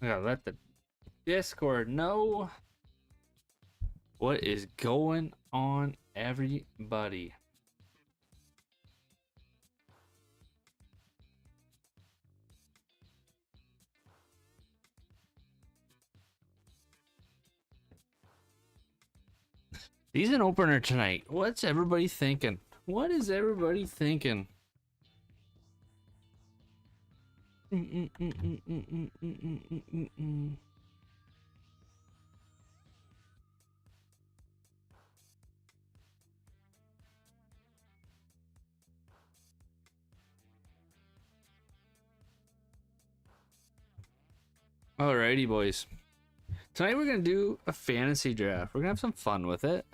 I gotta let the Discord know what is going on, everybody. Season opener tonight. What's everybody thinking? What is everybody thinking? Alrighty, boys. Tonight we're gonna do a fantasy draft. We're gonna have some fun with it.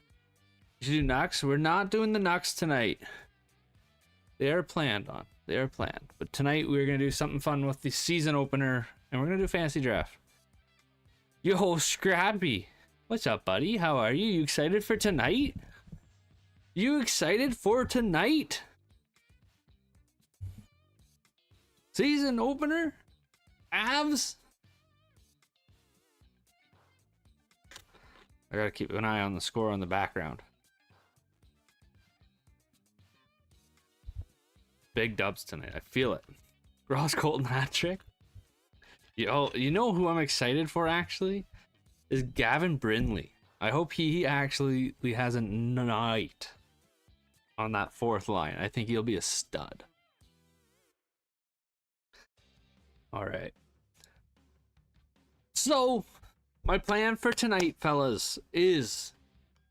We should do Nux. We're not doing the Nux tonight. They are planned on. They are planned. But tonight we're gonna do something fun with the season opener, and we're gonna do a fantasy draft. Yo, Scrappy. What's up, buddy? How are you? You excited for tonight? You excited for tonight? Season opener? Avs? I gotta keep an eye on the score on the background. Big dubs tonight. I feel it. Ross Colton hat trick. Yo, you know who I'm excited for actually? Is Gavin Brindley. I hope he actually has a night on that fourth line. I think he'll be a stud. All right. So, my plan for tonight, fellas, is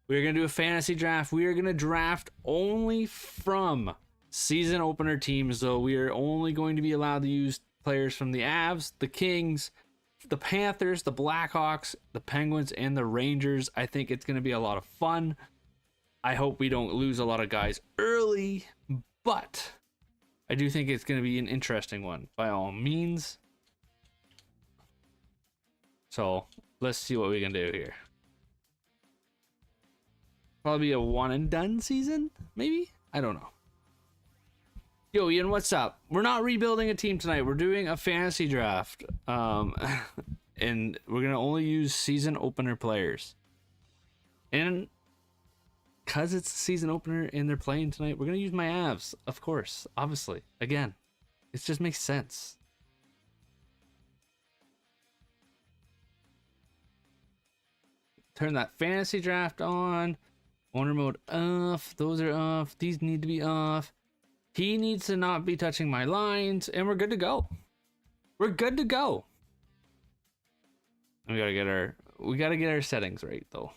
we're going to do a fantasy draft. We are going to draft only from season opener teams, though. We are only going to be allowed to use players from the Avs, the Kings, the Panthers, the Blackhawks, the Penguins, and the Rangers. I think it's going to be a lot of fun. I hope we don't lose a lot of guys early, but I do think it's going to be an interesting one by all means. So let's see what we can do here. Probably a one and done season, maybe? I don't know. Yo, Ian, what's up? We're not rebuilding a team tonight. We're doing a fantasy draft. And we're going to only use season opener players. And because it's a season opener and they're playing tonight, we're going to use my Avs, of course, obviously. Again, it just makes sense. Turn that fantasy draft on. Owner mode off. Those are off. These need to be off. He needs to not be touching my lines, and we're good to go. We're good to go. We gotta get our settings right though.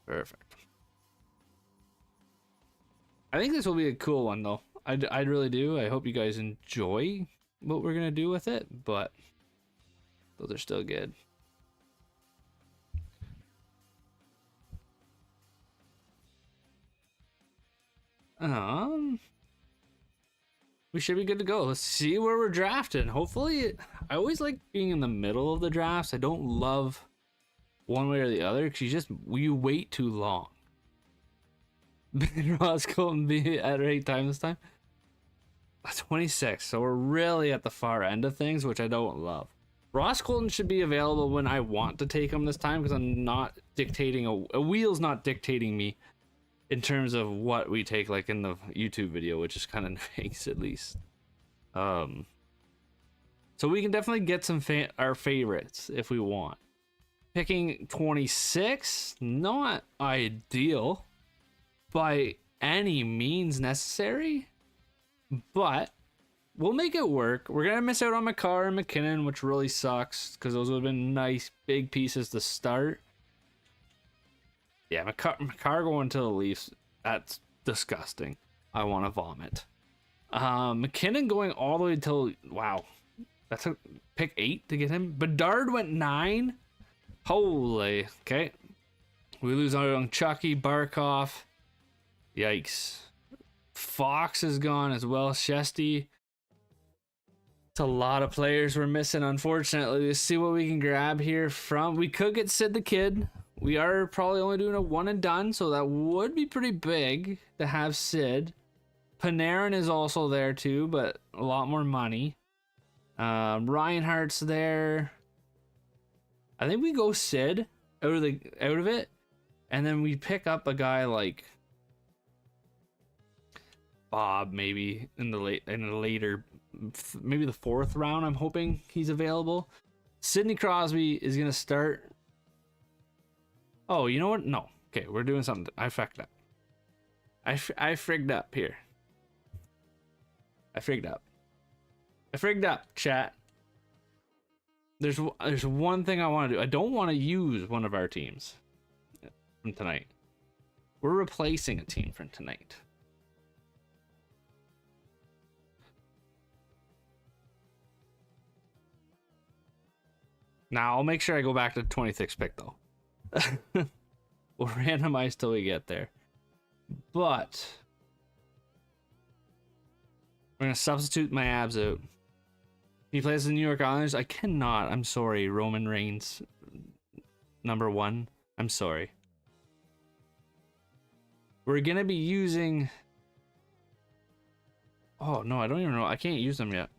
Perfect. I think this will be a cool one though. I really do. I hope you guys enjoy what we're gonna do with it, but those are still good. We should be good to go. Let's see where we're drafting. Hopefully, I always like being in the middle of the drafts. I don't love one way or the other because you wait too long. Ross Colton be at right time this time. 26, so we're really at the far end of things, which I don't love. Ross Colton should be available when I want to take him this time because I'm not dictating a wheel's not dictating me in terms of what we take, like in the YouTube video, which is kind of nice at least. So we can definitely get some our favorites if we want. Picking 26, not ideal by any means necessary, but we'll make it work. We're gonna miss out on McCarr and McKinnon, which really sucks because those would have been nice big pieces to start. Yeah, McCarr going to the Leafs, that's disgusting. I want to vomit. McKinnon going all the way till, wow, that's a pick 8 to get him. Bedard went 9. Holy, okay. We lose out on Chucky, Barkov. Yikes. Fox is gone as well. Shesty. It's a lot of players we're missing, unfortunately. Let's see what we can grab here from. We could get Sid the Kid. We are probably only doing a one and done, so that would be pretty big to have Sid. Panarin is also there too, but a lot more money. Reinhardt's there. I think we go Sid out of it, and then we pick up a guy like Bob, maybe in the later, maybe the 4th round. I'm hoping he's available. Sidney Crosby is gonna start. Oh, you know what? No. Okay, we're doing something. I fucked up. I frigged up here. I frigged up, chat. There's one thing I want to do. I don't want to use one of our teams from tonight. We're replacing a team from tonight. Now I'll make sure I go back to the 26th pick though. We'll randomize till we get there. But we're gonna substitute my abs out. He plays the New York Islanders. I cannot. I'm sorry, Roman Reigns, #1. I'm sorry. We're gonna be using. Oh no, I don't even know. I can't use them yet.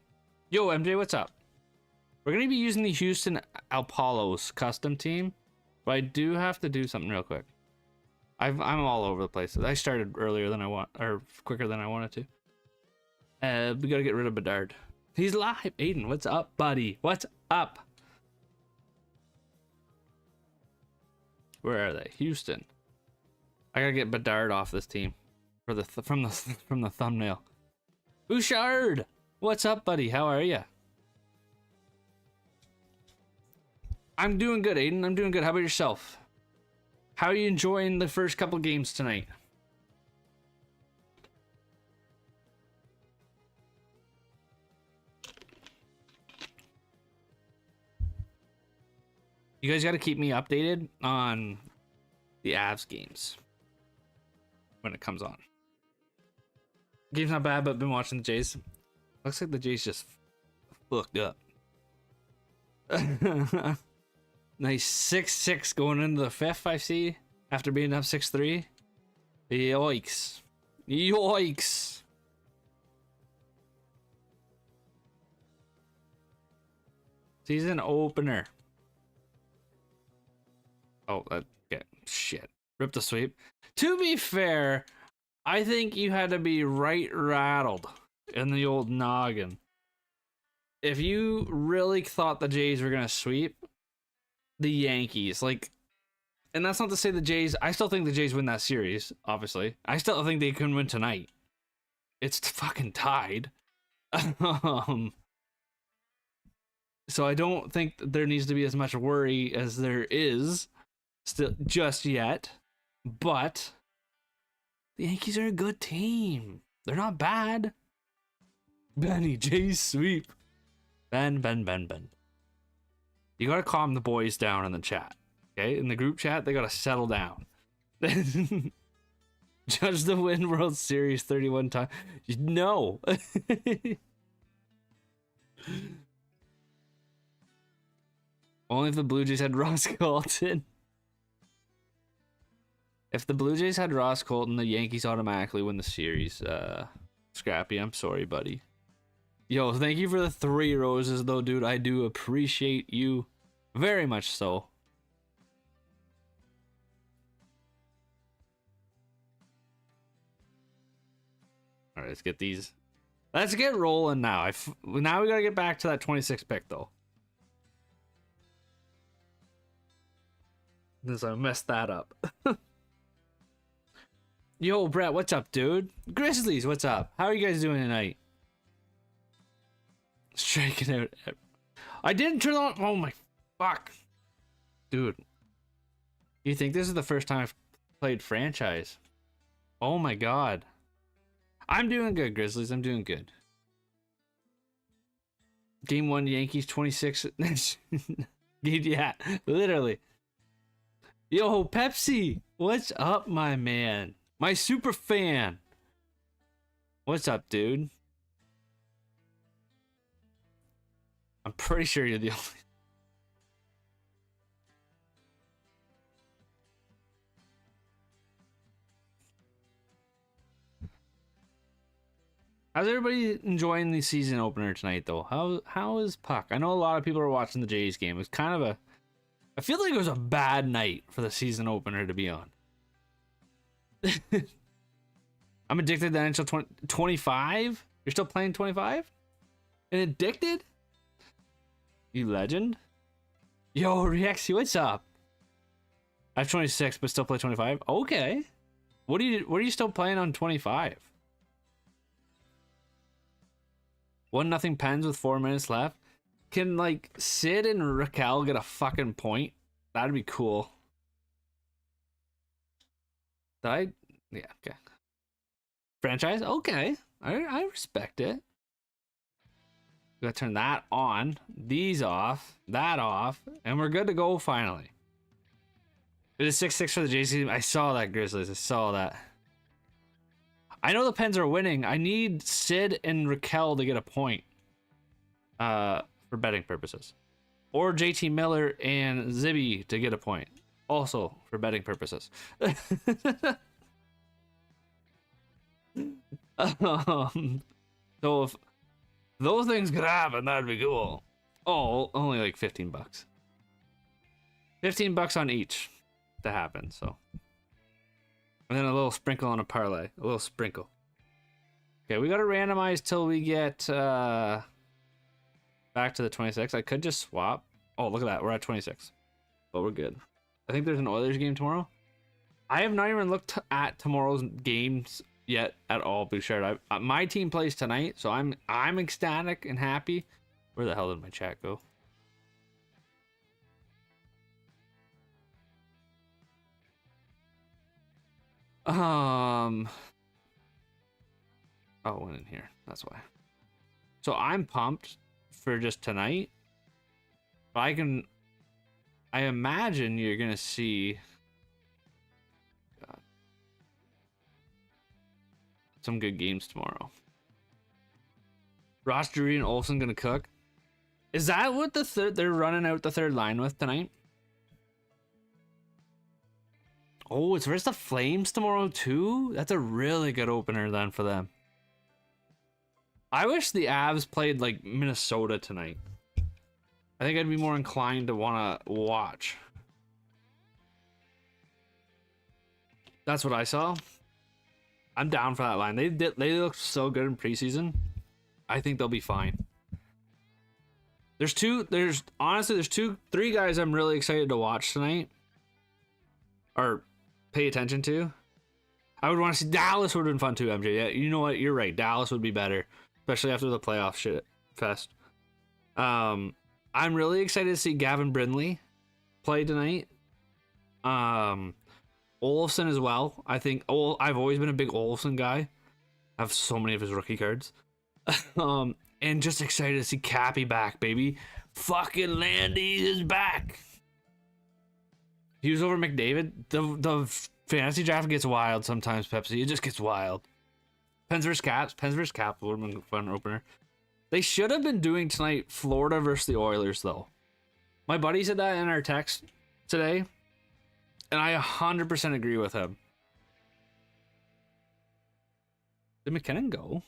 Yo, MJ, what's up? We're gonna be using the Houston Apollos custom team, but I do have to do something real quick. I'm all over the place. I started earlier than I want, or quicker than I wanted to. We gotta get rid of Bedard. He's live. Aiden, what's up, buddy? What's up? Where are they? Houston. I gotta get Bedard off this team for the from the thumbnail. Bouchard, what's up, buddy? How are you? I'm doing good, Aiden. I'm doing good. How about yourself? How are you enjoying the first couple games tonight? You guys got to keep me updated on the Avs games when it comes on. Game's not bad, but been watching the Jays. Looks like the Jays just fucked up. Nice 6-6 going into the 5th, I see, after being up 6-3. Yikes. Yikes. Season opener. Oh, okay. Shit. Rip the sweep. To be fair, I think you had to be right rattled in the old noggin. If you really thought the Jays were going to sweep the Yankees, like, and that's not to say the Jays, I still think the Jays win that series, obviously. I still think they can win tonight. It's fucking tied. So I don't think there needs to be as much worry as there is still just yet. But the Yankees are a good team. They're not bad. Benny, Jays sweep. Ben. You gotta calm the boys down in the chat. Okay? In the group chat, they gotta settle down. Judge the win World Series 31 times. No. Only if the Blue Jays had Ross Colton. If the Blue Jays had Ross Colton, the Yankees automatically win the series. Scrappy, I'm sorry, buddy. Yo, thank you for the 3 roses, though, dude. I do appreciate you very much so. All right, let's get these. Let's get rolling now. Now we gotta get back to that 26 pick, though. Because I messed that up. Yo, Brett, what's up, dude? Grizzlies, what's up? How are you guys doing tonight? Striking out. I didn't turn on. Oh my fuck. Dude. You think this is the first time I've played franchise? Oh my god. I'm doing good, Grizzlies. I'm doing good. Game 1, Yankees 26. Yeah, literally. Yo, Pepsi. What's up, my man? My super fan. What's up, dude? I'm pretty sure you're the only. How's everybody enjoying the season opener tonight, though? How is Puck? I know a lot of people are watching the Jays game. It was kind of a... I feel like it was a bad night for the season opener to be on. I'm addicted to NHL 25? You're still playing 25? And addicted? You legend? Yo, Rexy, what's up? I have 26, but still play 25. Okay. What are you still playing on 25? 1-0 Pens with 4 minutes left. Can like Sid and Raquel get a fucking point? That'd be cool. Yeah, okay. Franchise? Okay. I respect it. We gotta turn that on, these off, that off, and we're good to go finally. It is 6-6 for the JC. I saw that, Grizzlies. I saw that. I know the Pens are winning. I need Sid and Raquel to get a point. For betting purposes. Or JT Miller and Zibby to get a point. Also for betting purposes. So if those things could happen, that'd be cool. Oh, only like 15 bucks. 15 bucks on each to happen, so. And then a little sprinkle on a parlay. A little sprinkle. Okay, we gotta randomize till we get back to the 26. I could just swap. Oh, look at that. We're at 26. But we're good. I think there's an Oilers game tomorrow. I have not even looked at tomorrow's games yet at all, Bouchard. My team plays tonight, so I'm ecstatic and happy. Where the hell did my chat go? Oh, it went in here. That's why. So I'm pumped for just tonight. But I imagine you're gonna see some good games tomorrow. Ross Drury and Olsen gonna cook. Is that what they're running out the third line with tonight? Oh, it's versus the Flames tomorrow too? That's a really good opener then for them. I wish the Avs played like Minnesota tonight. I think I'd be more inclined to want to watch. That's what I saw. I'm down for that line. They look so good in preseason. I think they'll be fine. There's three guys I'm really excited to watch tonight. Or pay attention to. I would want to see Dallas would have been fun too, MJ. Yeah, you know what? You're right. Dallas would be better, especially after the playoff shit fest. I'm really excited to see Gavin Brindley play tonight. Olofsson as well. I think I've always been a big Olofsson guy. I have so many of his rookie cards. And just excited to see Cappy back, baby. Fucking Landy is back. He was over McDavid. The fantasy draft gets wild sometimes, Pepsi. It just gets wild. Pens vs. Caps. Pens vs. Caps would have been a fun opener. They should have been doing tonight Florida versus the Oilers, though. My buddy said that in our text today, and I 100% agree with him. Did McKinnon go?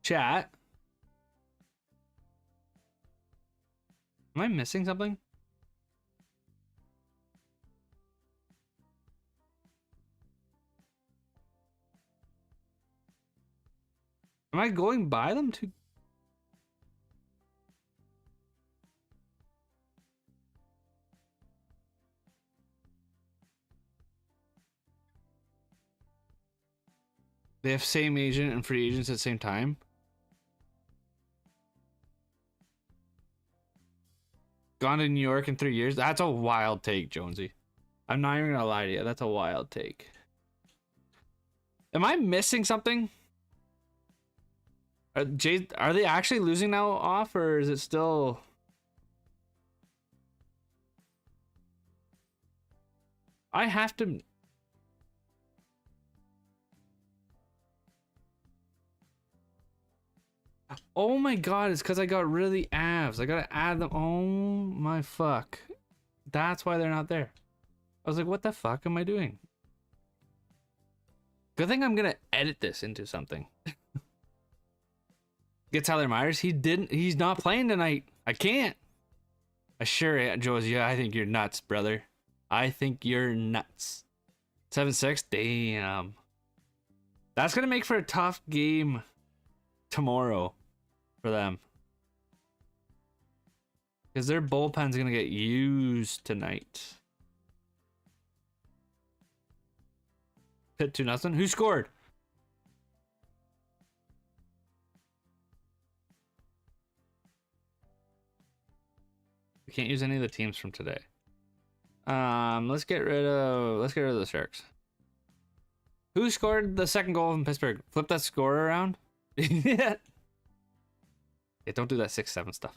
Chat. Am I missing something? Am I going by them too? They have same agent and free agents at the same time. Gone to New York in 3 years. That's a wild take, Jonesy. I'm not even gonna lie to you. That's a wild take. Am I missing something? Are they actually losing now off, or is it still? I have to. Oh my god, it's because I got rid of the Avs. I gotta add them. Oh my fuck. That's why they're not there. I was like, what the fuck am I doing? Good thing I'm gonna edit this into something. Get Tyler Myers. He's not playing tonight. I can't. I sure am. Joe's, yeah, I think you're nuts, brother. I think you're nuts. 7-6. Damn. That's gonna make for a tough game tomorrow for them. Because their bullpen's gonna get used tonight. Pitt 2-0. Who scored? We can't use any of the teams from today. Let's get rid of the Sharks. Who scored the second goal in Pittsburgh? Flip that score around. Yeah. Yeah, don't do that 6-7 stuff.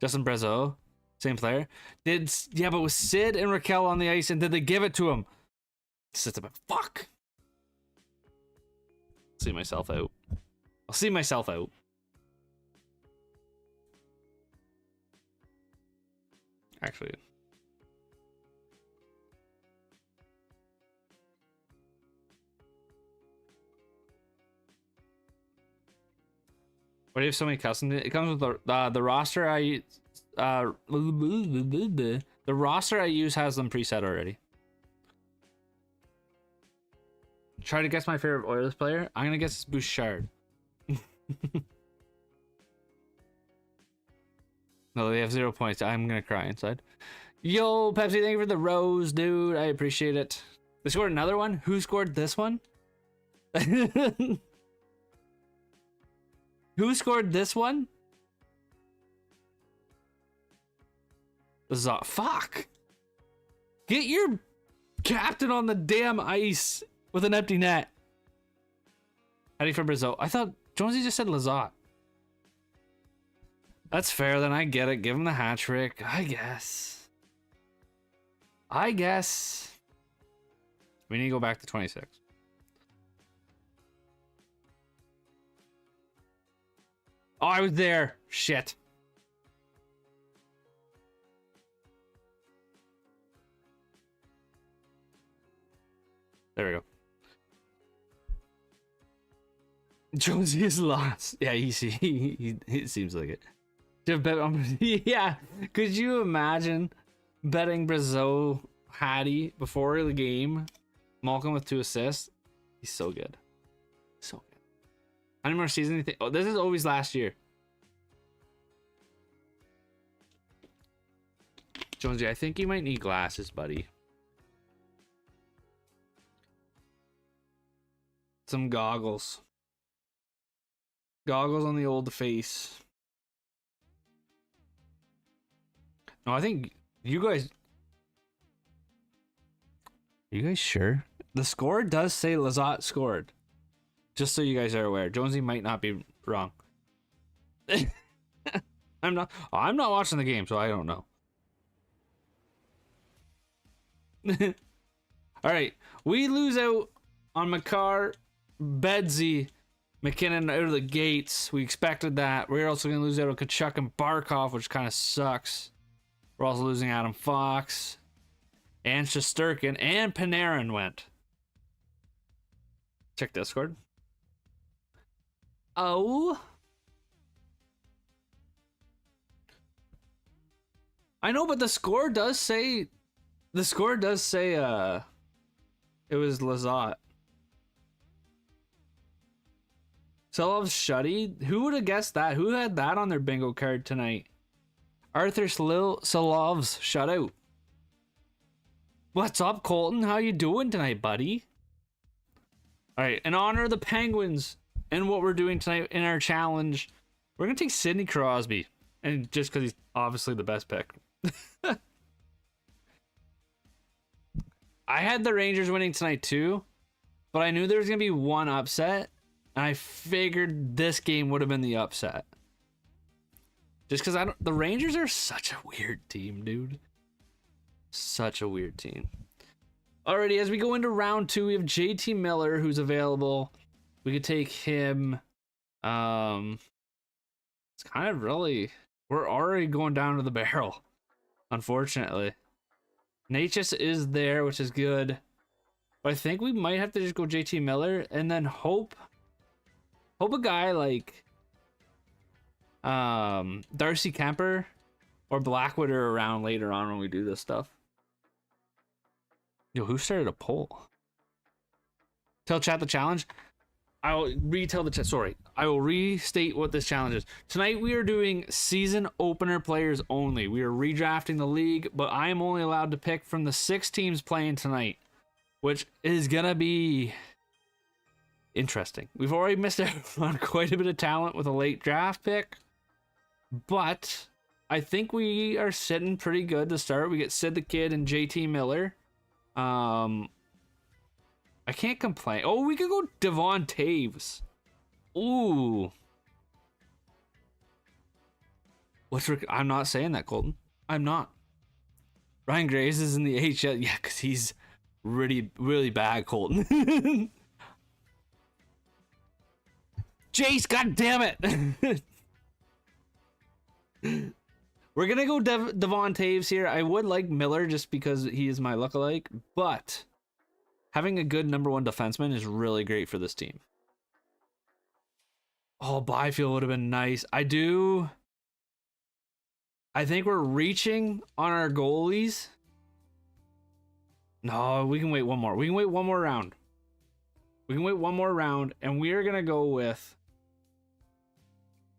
Justin Brazeau, same player. But with Sid and Raquel on the ice, and did they give it to him? Sid's about fuck. See myself out. I'll see myself out. Actually. Why do you have so many customs? It comes with the roster I the roster I use has them preset already. Try to guess my favorite Oilers player. I'm gonna guess it's Bouchard. No, they have 0 points. I'm gonna cry inside. Yo, Pepsi, thank you for the rose, dude. I appreciate it. They scored another one. Who scored this one? Who scored this one? Fuck. Get your captain on the damn ice with an empty net. Heading for Brazil. I thought Jonesy just said Lazat. That's fair, then I get it. Give him the hat trick. I guess. We need to go back to 26. Oh, I was there. Shit. There we go. Jonesy is lost. Yeah, he it seems like it. Yeah, could you imagine betting Brazeau Hattie before the game? Malcolm with 2 assists. He's so good. So good. How many more seasons do you think? Oh, this is always last year. Jonesy, I think you might need glasses, buddy. Some goggles. Goggles on the old face. No, I think you guys... Are you guys sure? The score does say Lazat scored. Just so you guys are aware. Jonesy might not be wrong. I'm not watching the game, so I don't know. Alright. We lose out on Makar, Bedsy, McKinnon out of the gates. We expected that. We're also going to lose out on Kachuk and Barkov, which kind of sucks. We're also losing Adam Fox and Shesterkin, and Panarin went. Check Discord. Oh. I know, but the score does say it was Lazat. Solov's Shuddy? Who would have guessed that? Who had that on their bingo card tonight? Arthur Solov's shutout. What's up, Colton? How you doing tonight, buddy? Alright, in honor of the Penguins and what we're doing tonight in our challenge, we're going to take Sidney Crosby. And just because he's obviously the best pick. I had the Rangers winning tonight too, but I knew there was going to be one upset. And I figured this game would have been the upset. Just because the Rangers are such a weird team, dude. Such a weird team. Alrighty, as we go into round 2, we have JT Miller, who's available. We could take him. It's kind of really... We're already going down to the barrel, unfortunately. Natchez is there, which is good. But I think we might have to just go JT Miller and then hope a guy like Darcy Kemper or Blackwood are around later on when we do this stuff. Yo, who started a poll? Tell chat the challenge. I will retell the chat. Sorry, I will restate what this challenge is. Tonight we are doing season opener players only. We are redrafting the league, but I am only allowed to pick from the 6 teams playing tonight, which is gonna be interesting. We've already missed out on quite a bit of talent with a late draft pick, but I think we are sitting pretty good to start. We get Sid the Kid and JT Miller. I can't complain. Oh, we could go Devon Taves. Ooh. I'm not saying that, Colton. I'm not. Ryan Graves is in the HL. Yeah, because he's really, really bad, Colton. Jace, god damn it. We're gonna go Devon Taves here. I would like Miller just because he is my lookalike, but having a good number 1 defenseman is really great for this team. Oh, Byfield would have been nice. I think we're reaching on our goalies. No, we can wait one more. We can wait one more round. And we are gonna go with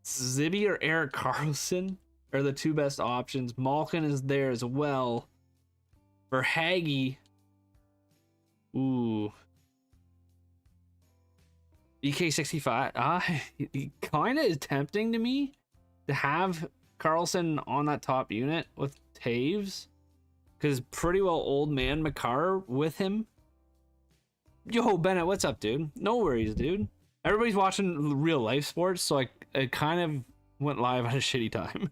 Zibby or Eric Carlson are the 2 best options. Malkin is there as well. For Haggy, ooh, EK65. It kind of is tempting to me to have Carlson on that top unit with Taves, because pretty well old man McCarr with him. Yo, Bennett, what's up, dude? No worries, dude. Everybody's watching real life sports, so I kind of went live at a shitty time.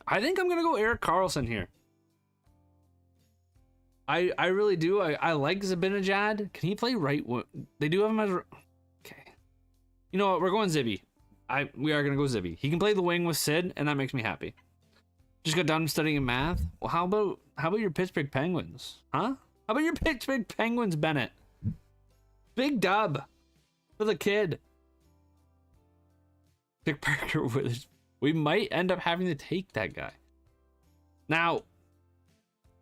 I think I'm gonna go Eric Carlson here. I really do. I like Zabinajad. Can he play right? They do have him as. Okay. You know what? We're going Zibby. We are gonna go Zibby. He can play the wing with Sid, and that makes me happy. Just got done studying math. Well, how about your Pittsburgh Penguins? Huh? How about your Pittsburgh Penguins, Bennett? Big dub for the kid. Pick Parker Withers. We might end up having to take that guy. Now,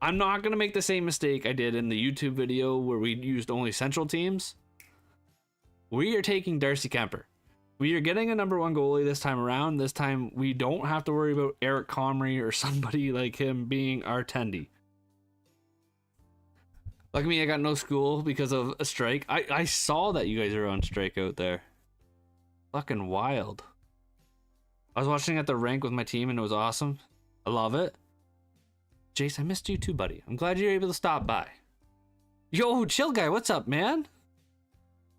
I'm not going to make the same mistake I did in the YouTube video where we used only central teams. We are taking Darcy Kemper. We are getting a number 1 goalie this time around. This time, we don't have to worry about Eric Comrie or somebody like him being our tendy. Like me, I got no school because of a strike. I saw that you guys are on strike out there. Fucking wild. I was watching at the rink with my team and it was awesome. I love it. Jace, I missed you too, buddy. I'm glad you're able to stop by. Yo, chill guy, what's up, man?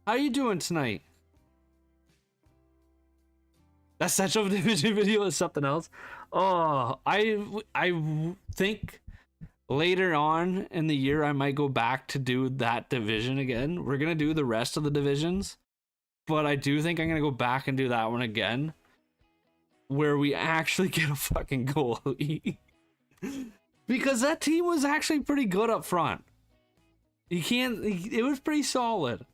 How you doing tonight? That Central Division video is something else. Oh, I think later on in the year I might go back to do that division again. We're gonna do the rest of the divisions, but I do think I'm gonna go back and do that one again, where we actually get a fucking goalie. Because that team was actually pretty good up front. It was pretty solid.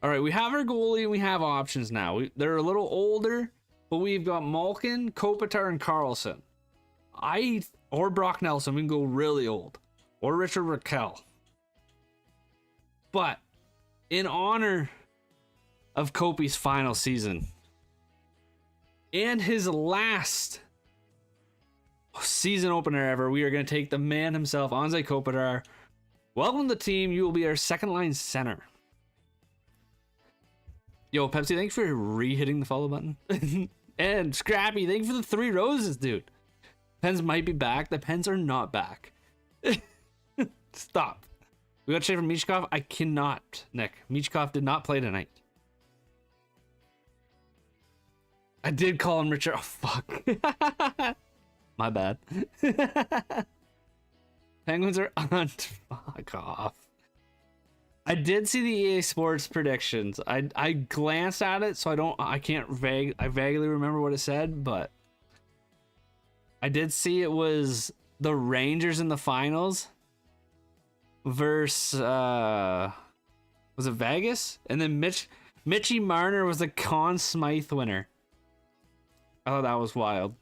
All right, we have our goalie and we have options now. They're a little older, but we've got Malkin, Kopitar, and Carlson. Or Brock Nelson, we can go really old. Or Richard Raquel. But in honor of Kopi's final season and his last season opener ever, we are going to take the man himself, Anze Kopitar. Welcome to the team. You will be our second line center. Yo, Pepsi, thanks for re-hitting the follow button. And Scrappy, thanks for the 3 roses, dude. Pens might be back. The Pens are not back. Stop. We got to trade for Michkov. I cannot, Nick. Michkov did not play tonight. I did call him Richard. Oh, fuck. My bad. Penguins are on. Fuck off. I did see the EA Sports predictions. I glanced at it, so I vaguely remember what it said, but I did see it was the Rangers in the finals versus was it Vegas? And then Mitchie Marner was the Conn Smythe winner. I thought that was wild.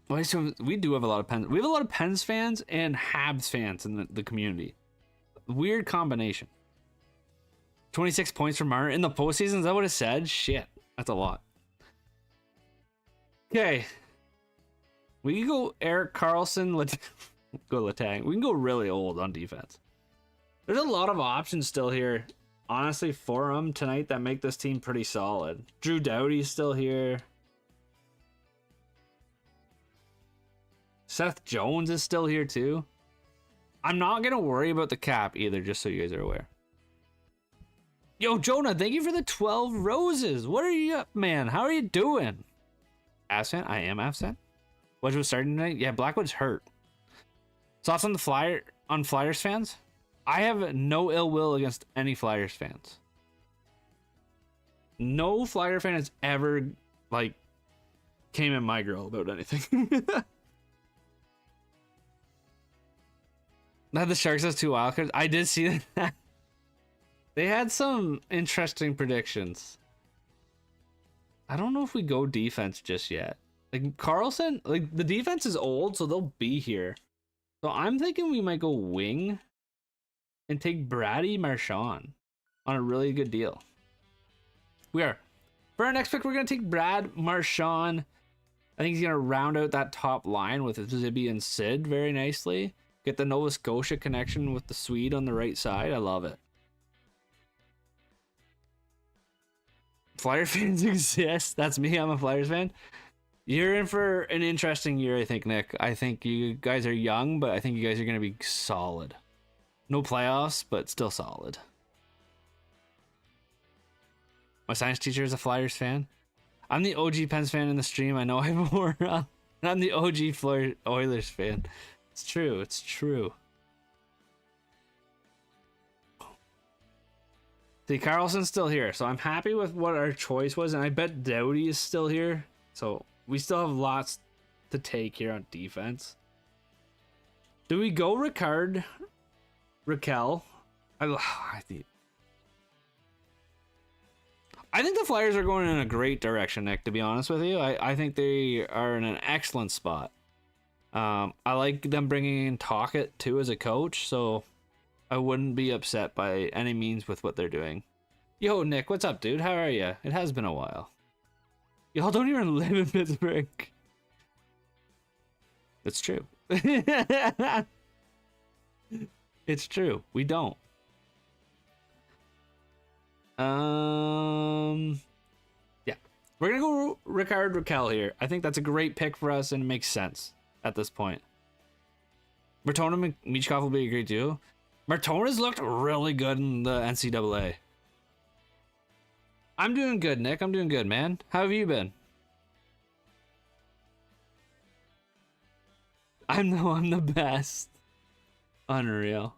Well, so we do have a lot of Pens. We have a lot of Pens fans and Habs fans in the community. Weird combination. 26 points from Marner in the postseason. Is that what it said? Shit, that's a lot. Okay, we can go Erik Karlsson. Let's go Letang. We can go really old on defense. There's a lot of options still here, honestly, for them tonight that make this team pretty solid. Drew Doughty's still here. Seth Jones is still here too. I'm not gonna worry about the cap either, just so you guys are aware. Yo, Jonah, thank you for the 12 roses. What are you up, man? How are you doing? Absent? I am absent. Wedge was starting tonight? Yeah, Blackwood's hurt. Thoughts on the Flyers fans? I have no ill will against any Flyers fans. No Flyer fan has ever, like, came at my girl about anything. Now the Sharks has 2 wildcards. I did see that. They had some interesting predictions. I don't know if we go defense just yet. Like Karlsson, like the defense is old, so they'll be here. So I'm thinking we might go wing and take Brady Marchand on a really good deal. We are. For our next pick, we're going to take Brad Marchand. I think he's going to round out that top line with Zibby and Sid very nicely. Get the Nova Scotia connection with the Swede on the right side. I love it. Flyer fans exist. That's me. I'm a Flyers fan. You're in for an interesting year, I think, Nick. I think you guys are young, but I think you guys are going to be solid. No playoffs, but still solid. My science teacher is a Flyers fan. I'm the OG Pens fan in the stream. I know I'm more. I'm the OG Oilers fan. It's true. It's true. See, Karlsson's still here, so I'm happy with what our choice was, and I bet Doughty is still here. So we still have lots to take here on defense. Do we go Raquel? I think the Flyers are going in a great direction, Nick, to be honest with you. I think they are in an excellent spot. I like them bringing in Tocchet too as a coach, so I wouldn't be upset by any means with what they're doing. Yo, Nick, what's up, dude? How are you? It has been a while. Y'all don't even live in Pittsburgh. It's true. It's true. We don't. Yeah. We're gonna go Raquel here. I think that's a great pick for us and it makes sense at this point. Martona and Michkov will be a great duo. Martona's looked really good in the NCAA. I'm doing good, Nick. I'm doing good, man. How have you been? I'm the best. Unreal.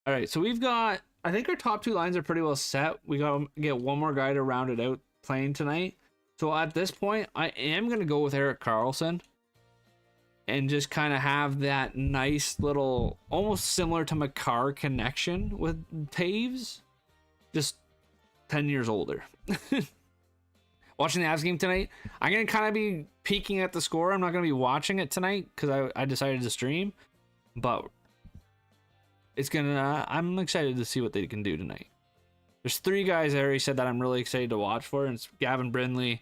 All right, so we've got, I think our top 2 lines are pretty well set. We got to get one more guy to round it out playing tonight. So at this point, I am going to go with Erik Karlsson and just kind of have that nice little, almost similar to Makar connection with Taves, just 10 years older. Watching the Avs game tonight, I'm going to kind of be peeking at the score. I'm not going to be watching it tonight because I decided to stream, but it's going to, I'm excited to see what they can do tonight. There's 3 guys I already said that I'm really excited to watch for, and it's Gavin Brindley,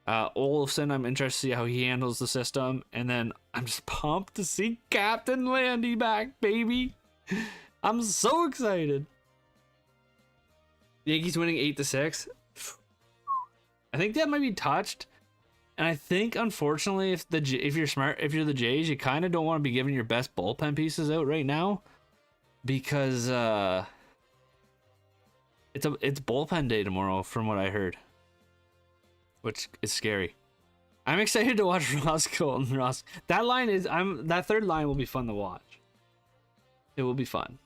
Olofsson. I'm interested to see how he handles the system, and then I'm just pumped to see Captain Landy back, baby. I'm so excited. Yankees winning 8-6. I think that might be touched, and I think unfortunately, if you're smart, if you're the Jays, you kind of don't want to be giving your best bullpen pieces out right now, because it's bullpen day tomorrow, from what I heard, which is scary. I'm excited to watch Ross Colton. Ross, that line is that third line will be fun to watch. It will be fun.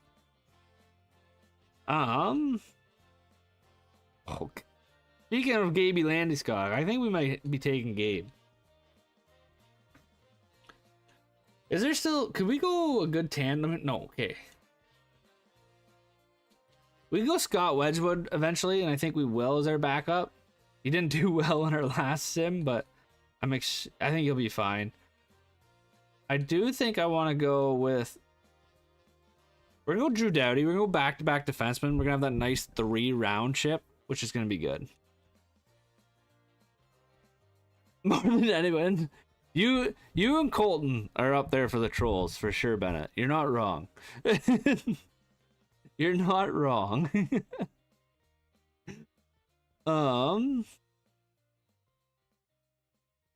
Speaking of Gabe Landeskog, I think we might be taking Gabe. Is there still... Could we go a good tandem? No, okay. We can go Scott Wedgwood eventually, and I think we will as our backup. He didn't do well in our last sim, but I think he'll be fine. I do think I want to go with... We're going to go Drew Doughty. We're going to go back-to-back defenseman. We're going to have that nice 3-round chip, which is going to be good. More than anyone. You and Colton are up there for the trolls, for sure, Bennett. You're not wrong. You're not wrong.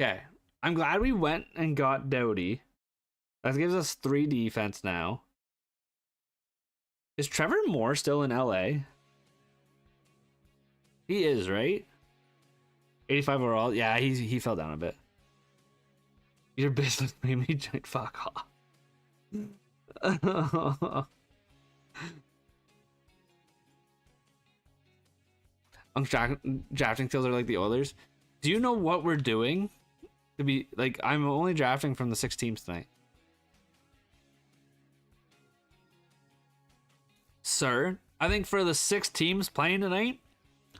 Okay. I'm glad we went and got Doughty. That gives us 3 defense now. Is Trevor Moore still in LA? He is, right? 85 overall. Yeah, he fell down a bit. Your business made me join. Fuck off. Drafting fields are like the Oilers. Do you know what we're doing? To be like, I'm only drafting from the 6 teams tonight. Sir, I think for the 6 teams playing tonight,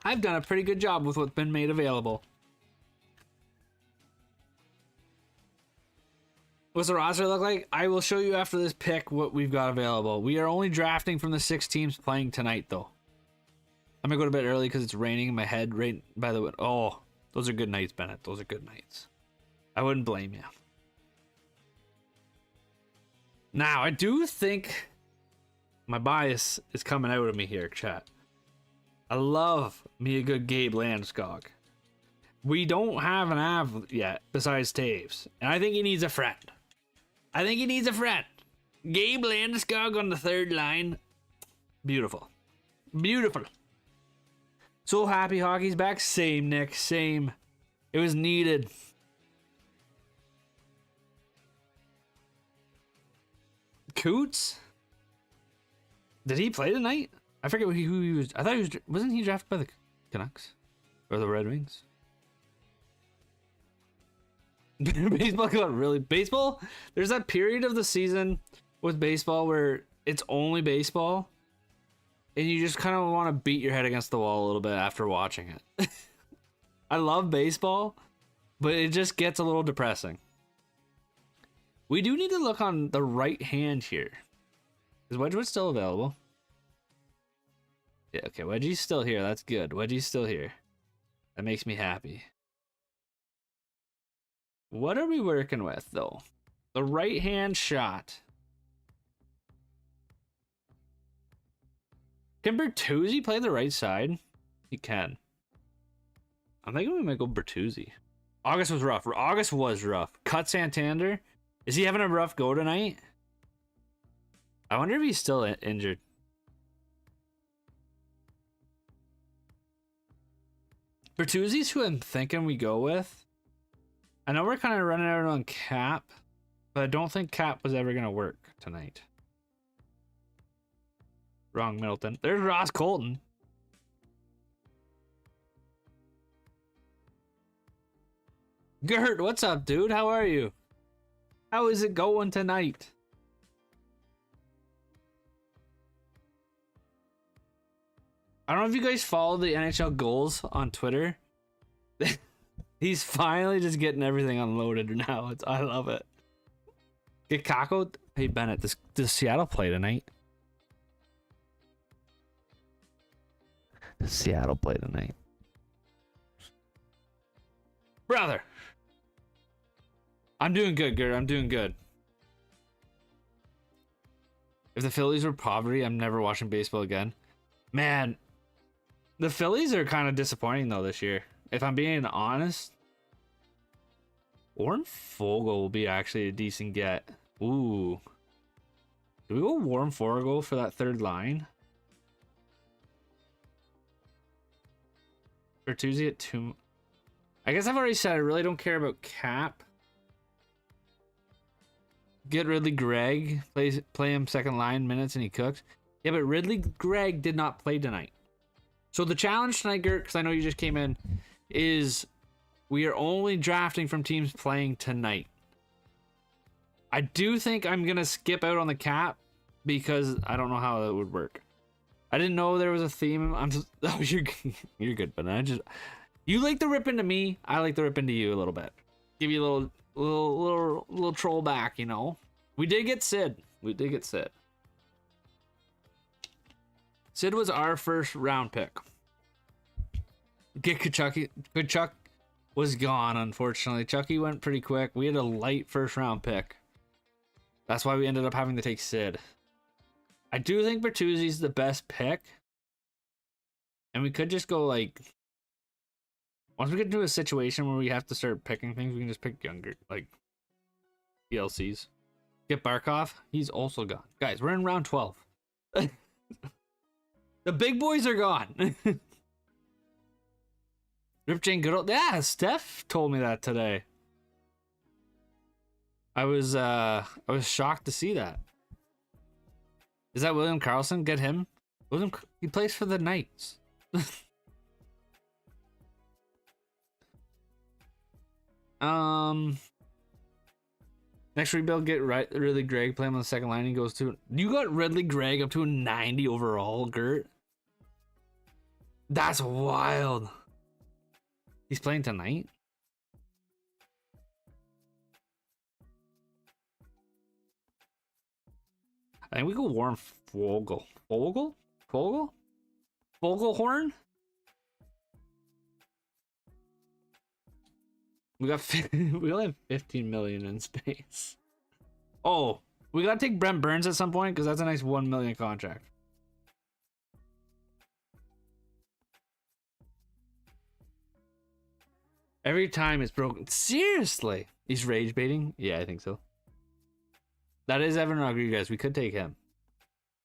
I've done a pretty good job with what's been made available. What's the roster look like? I will show you after this pick what we've got available. We are only drafting from the 6 teams playing tonight, though. I'm gonna go to bed early because it's raining in my head right by the way. Oh, those are good nights, Bennett. Those are good nights. I wouldn't blame you. Now, I do think my bias is coming out of me here, chat. I love me a good Gabe Landeskog. We don't have an Av yet besides Taves, and I think he needs a friend. I think he needs a friend. Gabe Landeskog on the 3rd line. Beautiful. Beautiful. So happy hockey's back. Same, Nick. Same. It was needed. Coots? Did he play tonight? I forget who he was. I thought he was... Wasn't he drafted by the Canucks? Or the Red Wings? Baseball got really... Baseball? There's that period of the season with baseball where it's only baseball. And you just kind of want to beat your head against the wall a little bit after watching it. I love baseball, but it just gets a little depressing. We do need to look on the right hand here. Is Wedgwood still available? Yeah, okay, Wedgie's still here. That's good. Wedgie's still here. That makes me happy. What are we working with, though? The right hand shot. Can Bertuzzi play the right side? He can. I'm thinking we might go Bertuzzi. August was rough. August was rough. Cut Santander. Is he having a rough go tonight? I wonder if he's still injured. Bertuzzi's who I'm thinking we go with. I know we're kind of running out on Cap, but I don't think Cap was ever going to work tonight. Wrong Middleton. There's Ross Colton. Gert, what's up, dude? How are you? How is it going tonight? I don't know if you guys follow the NHL goals on Twitter. He's finally just getting everything unloaded now. I love it. Get Kako. Hey, Bennett, does Seattle play tonight? Does Seattle play tonight? Brother! I'm doing good, Gert. I'm doing good. If the Phillies were poverty, I'm never watching baseball again. Man, the Phillies are kind of disappointing, though, this year. If I'm being honest, Warren Fogle will be actually a decent get. Ooh. Do we go Warren Fogle for that 3rd line? Bertuzzi at 2. I guess I've already said I really don't care about Cap. Get Ridley Gregg. Play him 2nd line minutes and he cooks. Yeah, but Ridley Gregg did not play tonight. So the challenge tonight, Gert, because I know you just came in, is we are only drafting from teams playing tonight. I do think I'm gonna skip out on the cap because I don't know how that would work. I didn't know there was a theme. I'm just, oh, you're good, but you like to rip into me. I like to rip into you a little bit. Give you a little troll back, you know. We did get Sid. Sid was our first round pick. Get Kachuk. Kachuk was gone, unfortunately. Chucky went pretty quick. We had a light first round pick. That's why we ended up having to take Sid. I do think Bertuzzi's the best pick. And we could just go like... Once we get into a situation where we have to start picking things, we can just pick younger, like PLCs. Get Barkov. He's also gone. Guys, we're in round 12. The big boys are gone. Rip Jane Goodall. Yeah, Steph told me that today. I was shocked to see that. Is that William Carlson? Get him. He plays for the Knights. Next rebuild, get Ridley Gregg, play him on the second line. He goes to... You got Ridley Gregg up to a 90 overall, Gert? That's wild. He's playing tonight? I think we go Warren Fogle. Fogelhorn? We only have 15 million in space. Oh, we gotta take Brent Burns at some point because that's a nice 1 million contract. Every time it's broken. Seriously, he's rage baiting. Yeah, I think so. That is Evan Rodriguez. We could take him.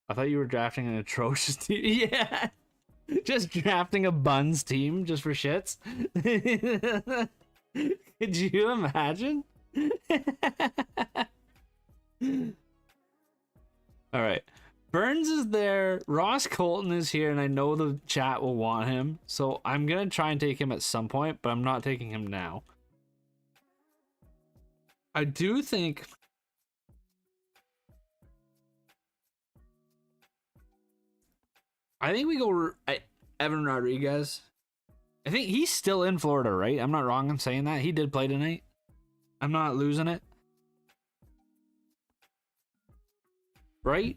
I thought you were drafting an atrocious team. Yeah, just drafting a buns team just for shits. Could you imagine? All right. Burns is there. Ross Colton is here, and I know the chat will want him. So I'm going to try and take him at some point, but I'm not taking him now. I do think... I think we go Evan Rodriguez. I think he's still in Florida, right? I'm not wrong in saying that. He did play tonight. I'm not losing it. Right?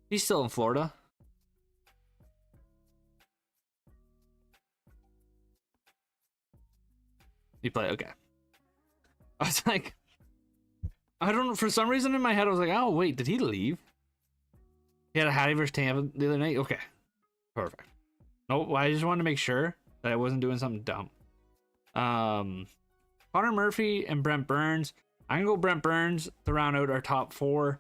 He's still in Florida. He played, okay. I was like, I don't know, for some reason in my head I was like, oh wait, did he leave? He had a Hattie versus Tampa the other night? Okay. Perfect. Nope, I just wanted to make sure that I wasn't doing something dumb. Connor Murphy and Brent Burns. I can go Brent Burns to round out our top 4.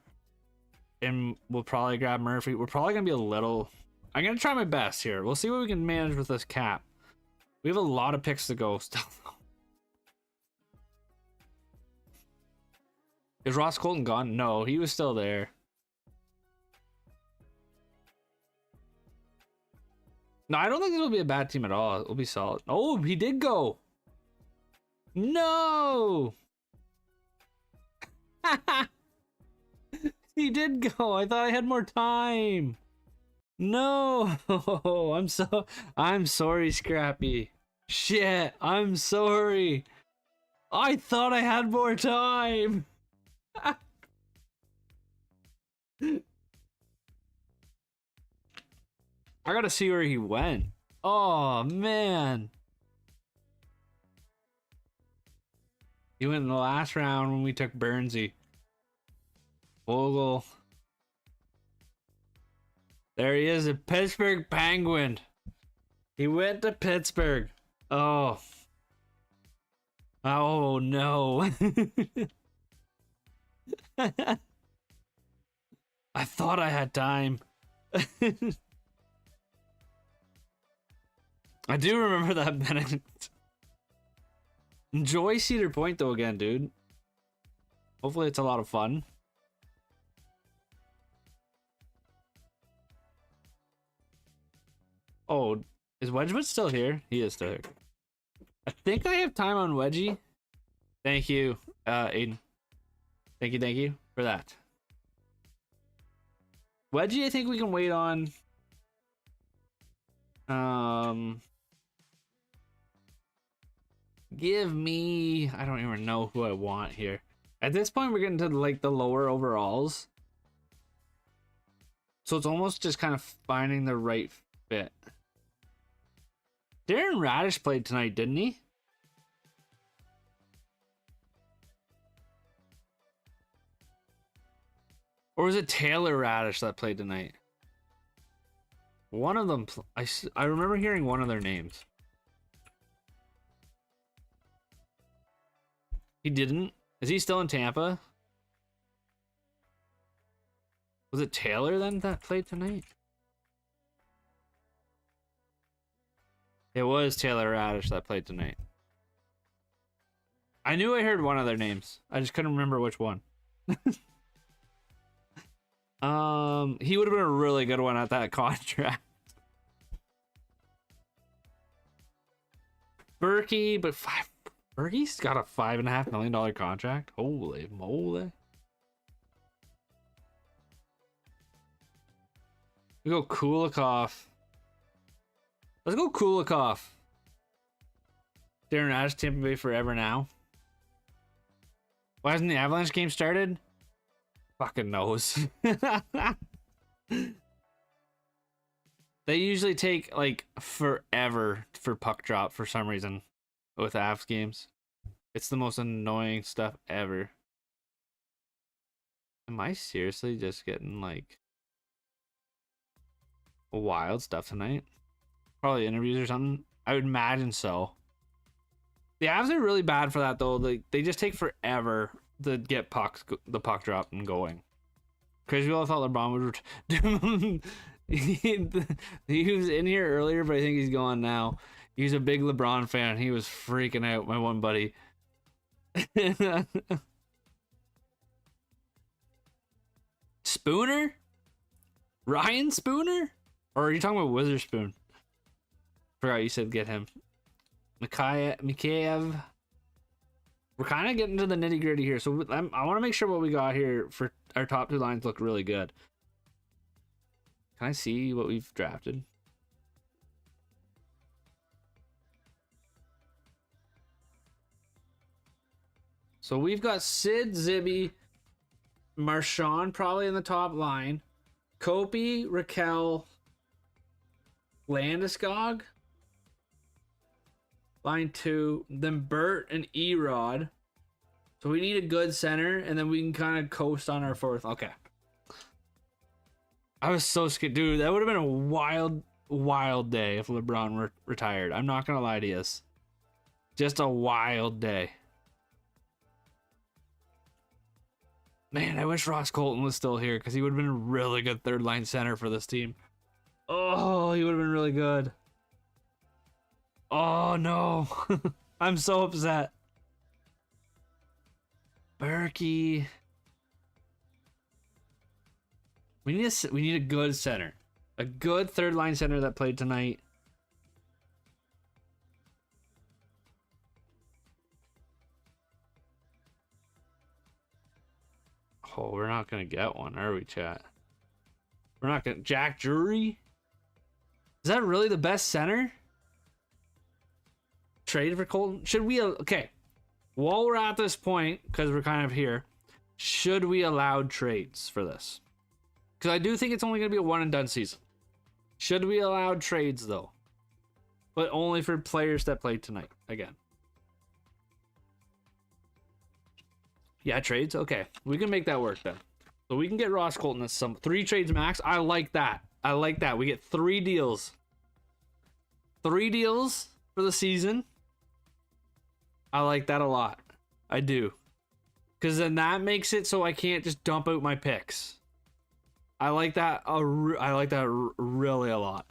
And we'll probably grab Murphy. We're probably going to be a little... I'm going to try my best here. We'll see what we can manage with this cap. We have a lot of picks to go still. Is Ross Colton gone? No, he was still there. No, I don't think this will be a bad team at all. It'll be solid. Oh, he did go. No. He did go. I thought I had more time. No. I'm sorry, Scrappy. Shit, I'm sorry. I thought I had more time. I gotta see where he went. Oh, man. He went in the last round when we took Burnsy. Vogel. There he is, a Pittsburgh Penguin. He went to Pittsburgh. Oh. Oh, no. I thought I had time. I do remember that, Benedict. Enjoy Cedar Point, though, again, dude. Hopefully it's a lot of fun. Is Wedgwood still here? He is still here. I think I have time on Wedgie. Thank you, Aiden. Thank you for that. Wedgie, I think we can wait on. Give me. I don't even know who I want here. At this point, we're getting to like the lower overalls. So it's almost just kind of finding the right fit. Darren Radish played tonight, didn't he? Or was it Taylor Radish that played tonight? One of them, I remember hearing one of their names. He didn't? Is he still in Tampa? Was it Taylor then that played tonight? It was Taylor Radish that played tonight. I knew I heard one of their names. I just couldn't remember which one. He would have been a really good one at that contract. Berkey, but Berkey's got a $5.5 million contract. Holy moly. We go Kulikov. Let's go Kulikov. Darren Radish, Tampa Bay forever now. Why hasn't the Avalanche game started? Fucking knows. They usually take like forever for puck drop for some reason with Avs games. It's the most annoying stuff ever. Am I seriously just getting like wild stuff tonight? Probably interviews or something. I would imagine so. The Avs are really bad for that though. They just take forever to get the puck drop and going. Crazy people thought LeBron would. He was in here earlier, but I think he's gone now. He's a big LeBron fan. He was freaking out. My one buddy. Spooner? Ryan Spooner? Or are you talking about Witherspoon? Forgot you said get him. Mikheyev. We're kind of getting to the nitty gritty here. So I want to make sure what we got here for our top two lines look really good. Can I see what we've drafted? So we've got Sid, Zibby, Marchand probably in the top line. Kopi, Raquel, Landeskog. Line 2. Then Bert and Erod. So we need a good center, and then we can kind of coast on our fourth. Okay. I was so scared. Dude, that would have been a wild, wild day if LeBron retired. I'm not going to lie to you. Just a wild day. Man, I wish Ross Colton was still here because he would have been a really good third line center for this team. Oh, he would have been really good. Oh, no. I'm so upset. Berkey. We need a good center. A good third line center that played tonight. Oh, we're not going to get one, are we, chat? We're not going to... Jack Drury? Is that really the best center? Trade for Colton? Should we... Okay. While we're at this point, because we're kind of here, should we allow trades for this? Because I do think it's only going to be a one and done season. Should we allow trades, though? But only for players that played tonight, again. Yeah, trades? Okay. We can make that work then. So we can get Ross Colton at some 3 trades max. I like that. I like that. We get 3 deals. 3 deals for the season. I like that a lot. I do. Because then that makes it so I can't just dump out my picks. I like that. I like that really a lot.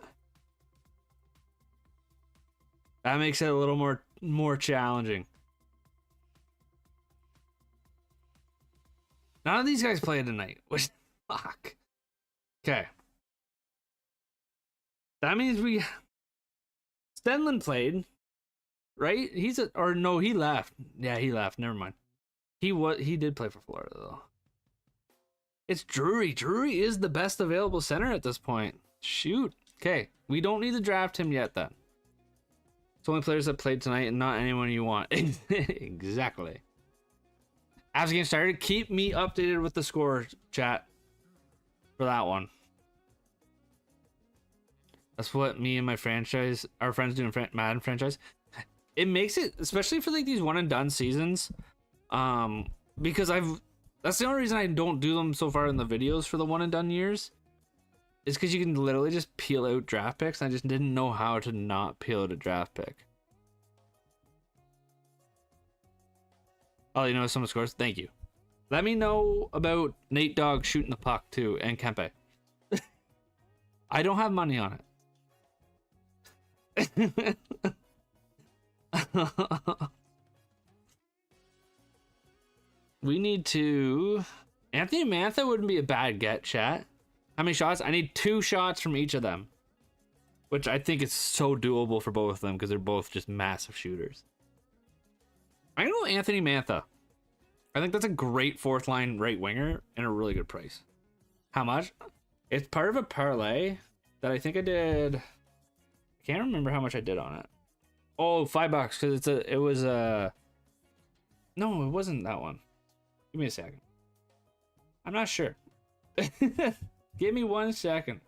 That makes it a little more challenging. None of these guys played tonight. Which fuck. Okay. That means Stenlin played, right? Or no, he left. Yeah, he left. Never mind. He did play for Florida though. It's Drury. Drury is the best available center at this point. Shoot. Okay, we don't need to draft him yet then. It's only players that played tonight and not anyone you want. Exactly. As the game started, keep me updated with the score, chat, for that one. That's what me and my franchise, our friends do in Madden franchise. It makes it, especially for like these one and done seasons, because that's the only reason I don't do them so far in the videos for the one and done years, is because you can literally just peel out draft picks. And I just didn't know how to not peel out a draft pick. Oh, you know some scores? Thank you. Let me know about Nate Dogg shooting the puck too, and Kempe. I don't have money on it. We need to... Anthony Mantha wouldn't be a bad get, chat. How many shots? I need 2 shots from each of them. Which I think is so doable for both of them because they're both just massive shooters. I'm going to go Anthony Mantha. I think that's a great 4th line right winger and a really good price. How much? It's part of a parlay that I think I did. I can't remember how much I did on it. Oh, $5 because it was a. No, it wasn't that one. Give me a second. I'm not sure. Give me 1 second.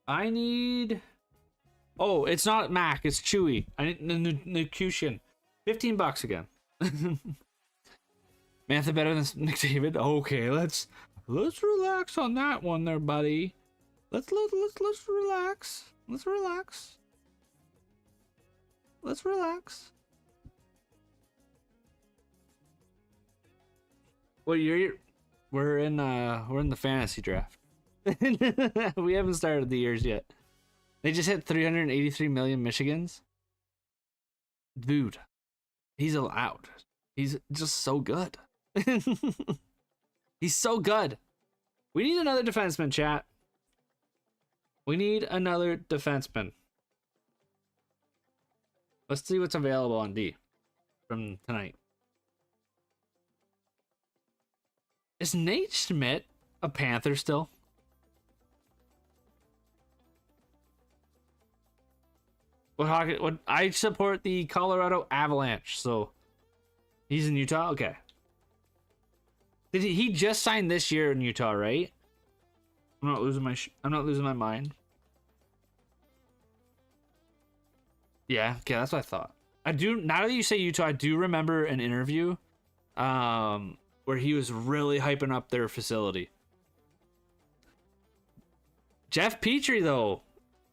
I need. Oh, it's not Mac. It's Chewy. I need Nucution. $15 again. Mantha better than Nick David. Okay, let's relax on that one, there, buddy. Let's relax. Let's relax. Let's relax. Well, we're in the fantasy draft. We haven't started the years yet. They just hit 383 million Michigans. Dude, he's allowed. He's just so good. He's so good. We need another defenseman, chat. We need another defenseman. Let's see what's available on D from tonight. Is Nate Schmidt a Panther still? What I support the Colorado Avalanche, so he's in Utah. Okay. Did he just signed this year in Utah, right? I'm not losing my mind. Yeah, okay, that's what I thought. I do, now that you say Utah, I do remember an interview where he was really hyping up their facility. Jeff Petrie, though,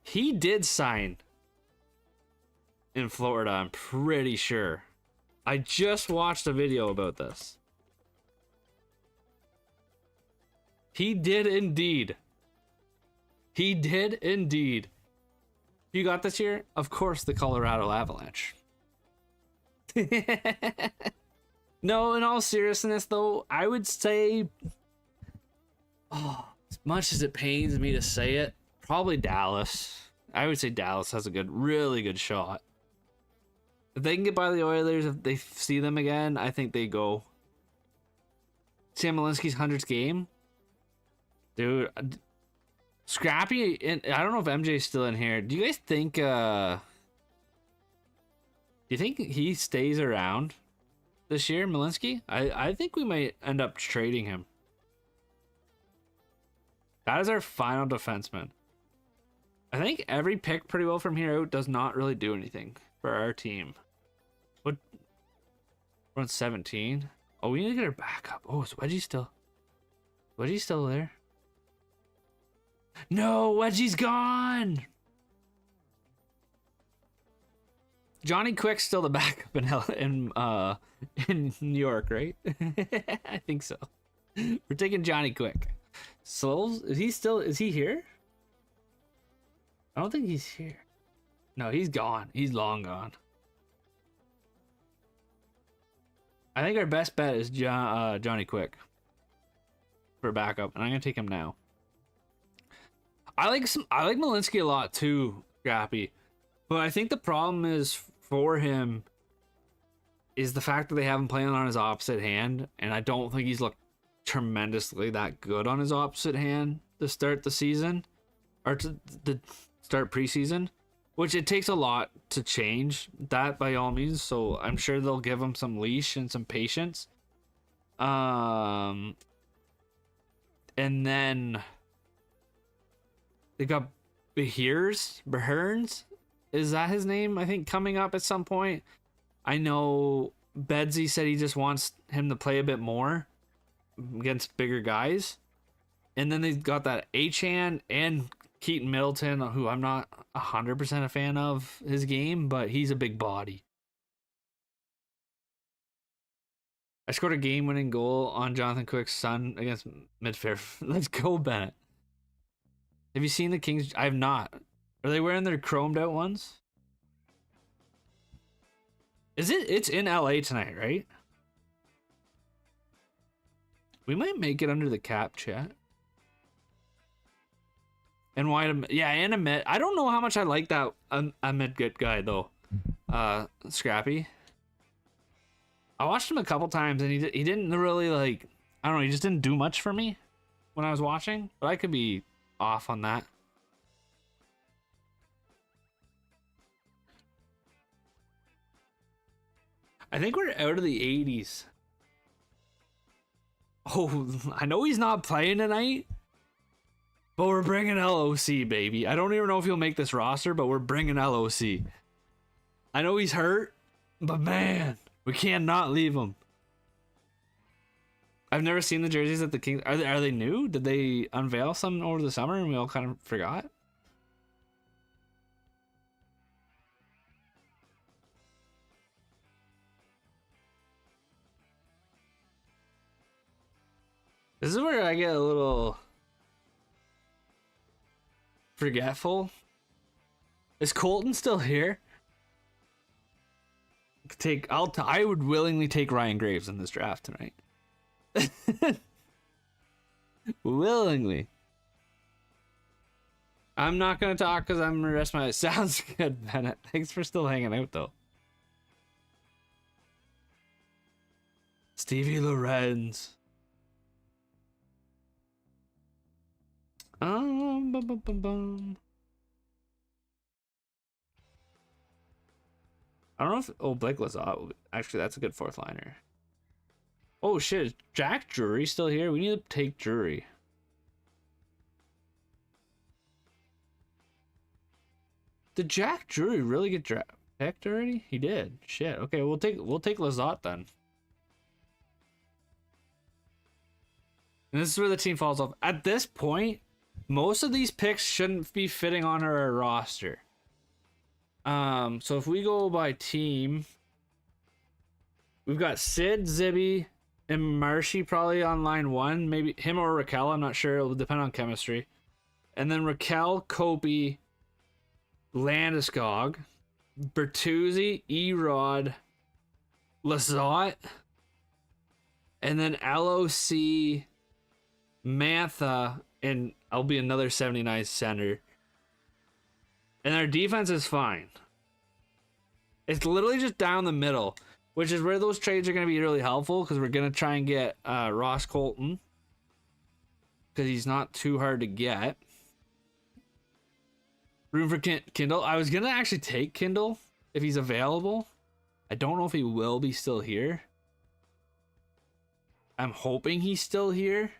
he did sign in Florida, I'm pretty sure. I just watched a video about this. He did indeed. He did indeed. You got this year? Of course, the Colorado Avalanche. No, in all seriousness, though, I would say, oh, as much as it pains me to say it, probably Dallas. I would say Dallas has a really good shot. If they can get by the Oilers, if they see them again, I think they go. Sam Malinsky's 100th game. Dude, Scrappy, I don't know if MJ's still in here. Do you guys think, do you think he stays around this year, Malinsky? I think we might end up trading him. That is our final defenseman. I think every pick pretty well from here out does not really do anything for our team. What? We're on 17. Oh, we need to get our backup. Oh, is Wedgie still there? No, Wedgie's gone. Johnny Quick's still the backup in New York, right? I think so. We're taking Johnny Quick. Souls, is he here? I don't think he's here. No, he's gone. He's long gone. I think our best bet is Johnny Quick for backup, and I'm gonna take him now. I like Malinsky a lot too, Scrappy. But I think the problem is for him is the fact that they have him playing on his opposite hand, and I don't think he's looked tremendously that good on his opposite hand to start the season or to start preseason, which it takes a lot to change that by all means. So I'm sure they'll give him some leash and some patience. And then they got Behearns, is that his name? I think coming up at some point. I know Bedsy said he just wants him to play a bit more against bigger guys. And then they got that Achan and Keaton Middleton, who I'm not 100% a fan of his game, but he's a big body. I scored a game-winning goal on Jonathan Quick's son against Midfair. Let's go, Bennett. Have you seen the Kings? I have not. Are they wearing their chromed out ones? Is it? It's in LA tonight, right? We might make it under the cap, chat. And why? Yeah, and Amit. I don't know how much I like that Amit good guy though. Scrappy. I watched him a couple times and he didn't really like. I don't know. He just didn't do much for me when I was watching. But I could be off on that. I think we're out of the 80s. Oh, I know he's not playing tonight, but we're bringing LOC, baby. I don't even know if he'll make this roster, but we're bringing LOC. I know he's hurt, but man, we can't not leave him. I've never seen the jerseys at the Kings. Are they new? Did they unveil some over the summer and we all kind of forgot? This is where I get a little forgetful. Is Colton still here? I would willingly take Ryan Graves in this draft tonight. Willingly. I'm not gonna talk because I'm gonna rest my. Sounds good, Bennett. Thanks for still hanging out though. Stevie Lorenz. Bum, bum, bum, bum. I don't know if Blake Lazat. Actually, that's a good fourth liner. Oh shit, is Jack Drury still here? We need to take Drury. Did Jack Drury really get picked already? He did. Shit. Okay, we'll take Lazat then. And this is where the team falls off. At this point, most of these picks shouldn't be fitting on our roster. So if we go by team, we've got Sid, Zibby, and Marshy probably on line 1. Maybe him or Raquel. I'm not sure. It'll depend on chemistry. And then Raquel, Kopi, Landeskog, Bertuzzi, Erod, Lazat, and then LOC, Mantha, and I'll be another 79 center. And our defense is fine. It's literally just down the middle, which is where those trades are going to be really helpful because we're going to try and get Ross Colton because he's not too hard to get. Room for Kindle. I was going to actually take Kindle if he's available. I don't know if he will be still here. I'm hoping he's still here.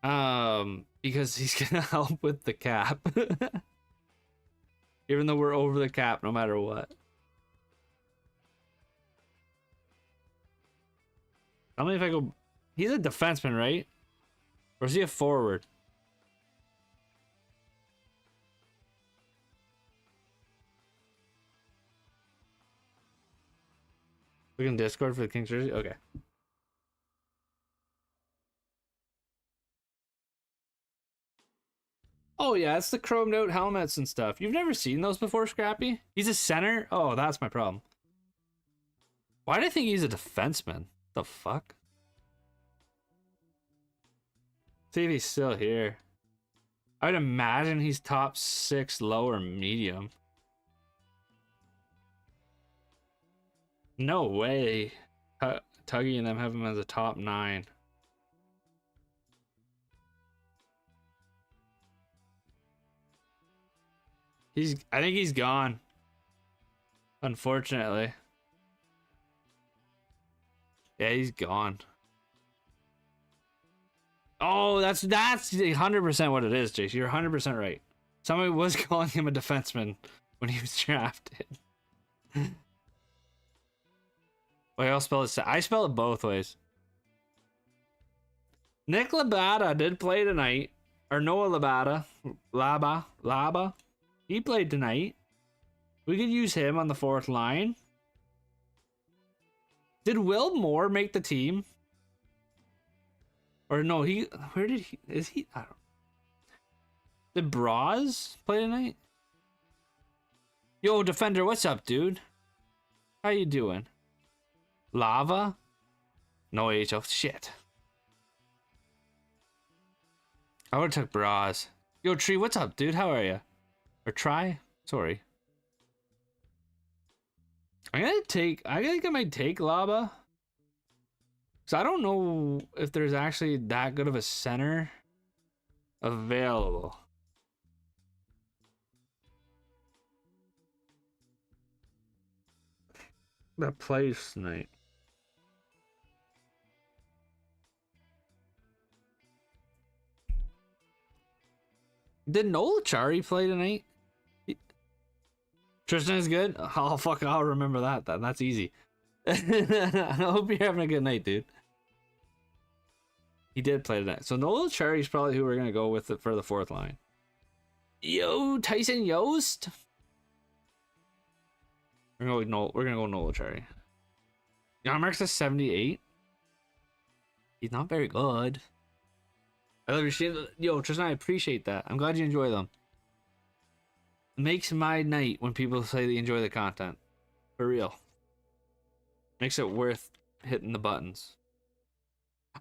Because he's going to help with the cap. Even though we're over the cap no matter what. Tell me if I go... He's a defenseman, right? Or is he a forward? We can Discord for the Kings jersey? Okay. Oh yeah, it's the chromed out helmets and stuff. You've never seen those before, Scrappy? He's a center? Oh, that's my problem. Why do I think he's a defenseman? The fuck? See if he's still here. I'd imagine he's top 6 low or medium. No way. Tuggy and them have him as a top 9. I think he's gone. Unfortunately. Yeah, he's gone. Oh, that's 100% what it is, Jace. You're 100% right. Somebody was calling him a defenseman when he was drafted. Wait, I'll spell it. I spell it both ways. Nick Labata did play tonight. Or Noah Labata. Laba. He played tonight. We could use him on the 4th line. Did Will Moore make the team? Or no, where did he, is he, I don't know. Did Braz play tonight? Yo, Defender, what's up, dude? How you doing? Lava? No AHL, shit. I would've took Braz. Yo, Tree, what's up, dude? How are you? Or Try? Sorry. I think I might take Lava. So I don't know if there's actually that good of a center available. That plays tonight. Did Noel Chari play tonight? Tristan is good? Oh, fuck, I'll remember that then. That's easy. I hope you're having a good night, dude. He did play tonight. So Noel Chari's probably who we're going to go with for the 4th line. Yo, Tyson Yost? We're going to go Noel Chari. Yarmark's a 78. He's not very good. I love your shit. Yo, Tristan, I appreciate that. I'm glad you enjoy them. It makes my night when people say they enjoy the content. For real. Makes it worth hitting the buttons.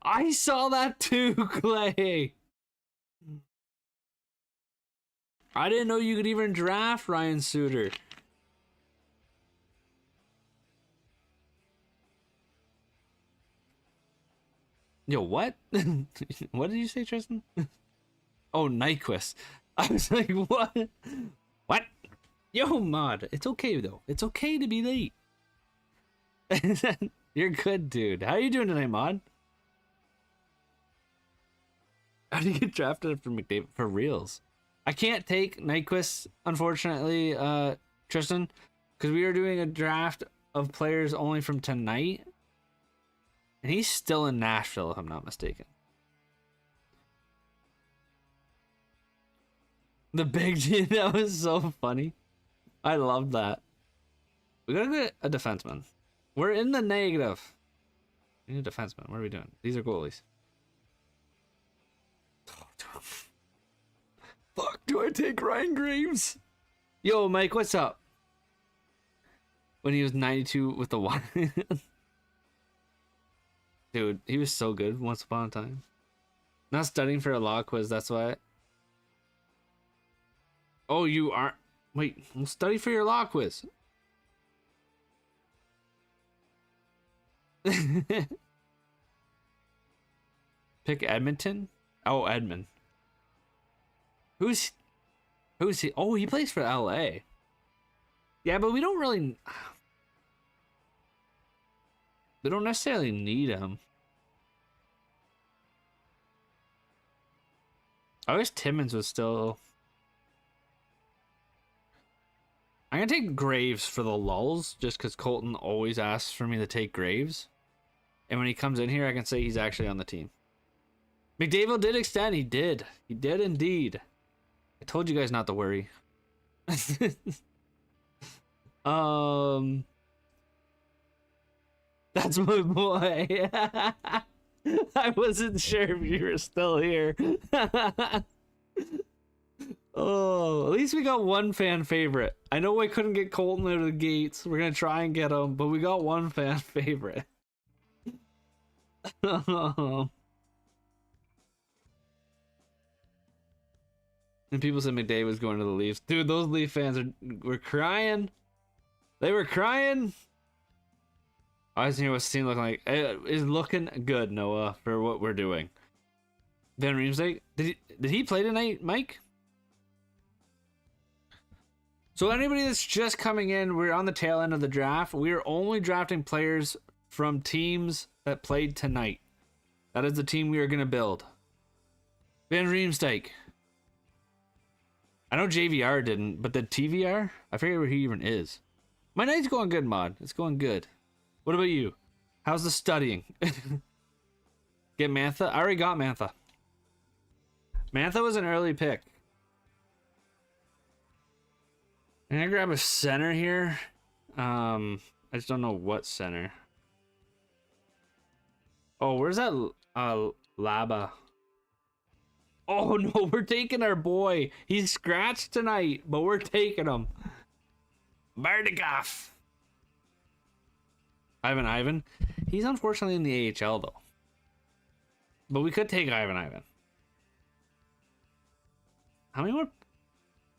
I saw that too, Clay. I didn't know you could even draft Ryan Suter. Yo, what? What did you say, Tristan? Oh, Nyquist. I was like, what? What? Yo, Mod. It's okay, though. It's okay to be late. You're good, dude. How are you doing tonight, Mod? How do you get drafted for McDavid? For reals. I can't take Nyquist, unfortunately, Tristan, because we are doing a draft of players only from tonight. And he's still in Nashville, if I'm not mistaken. The big G, that was so funny. I love that. We gotta get a defenseman. We're in the negative. We need a defenseman. What are we doing? These are goalies. Fuck, do I take Ryan Graves? Yo, Mike, what's up? When he was 92 with the one. Dude, he was so good once upon a time. Not studying for a law quiz, that's why. Oh, you aren't. Wait, we'll study for your law quiz. Pick Edmonton? Oh, Edmund. Who's he? Oh, he plays for LA. Yeah, but we don't necessarily need him. I wish Timmins was still. I'm gonna take Graves for the lulz, just because Colton always asks for me to take Graves. And when he comes in here, I can say he's actually on the team. McDavid did extend. He did. He did indeed. I told you guys not to worry. That's my boy. I wasn't sure if you were still here. Oh, at least we got one fan favorite. I know I couldn't get Colton out of the gates. We're gonna try and get him, but we got one fan favorite. And people said McDavid was going to the Leafs. Dude, those Leaf fans were crying. They were crying. I was hearing what Steam looking like. It is looking good, Noah, for what we're doing. Van Riemsdyk, did he play tonight, Mike? So anybody that's just coming in, we're on the tail end of the draft. We are only drafting players from teams that played tonight. That is the team we are going to build. Van Riemsdyk. I know JVR didn't, but the TVR? I forget where he even is. My night's going good, Mod. It's going good. What about you? How's the studying? Get Mantha? I already got Mantha. Mantha was an early pick. I'm gonna grab a center here. I just don't know what center. Oh, where's that Laba? Oh no, we're taking our boy. He's scratched tonight, but we're taking him. Bardikoff. Ivan. He's unfortunately in the AHL though. But we could take Ivan. How many more?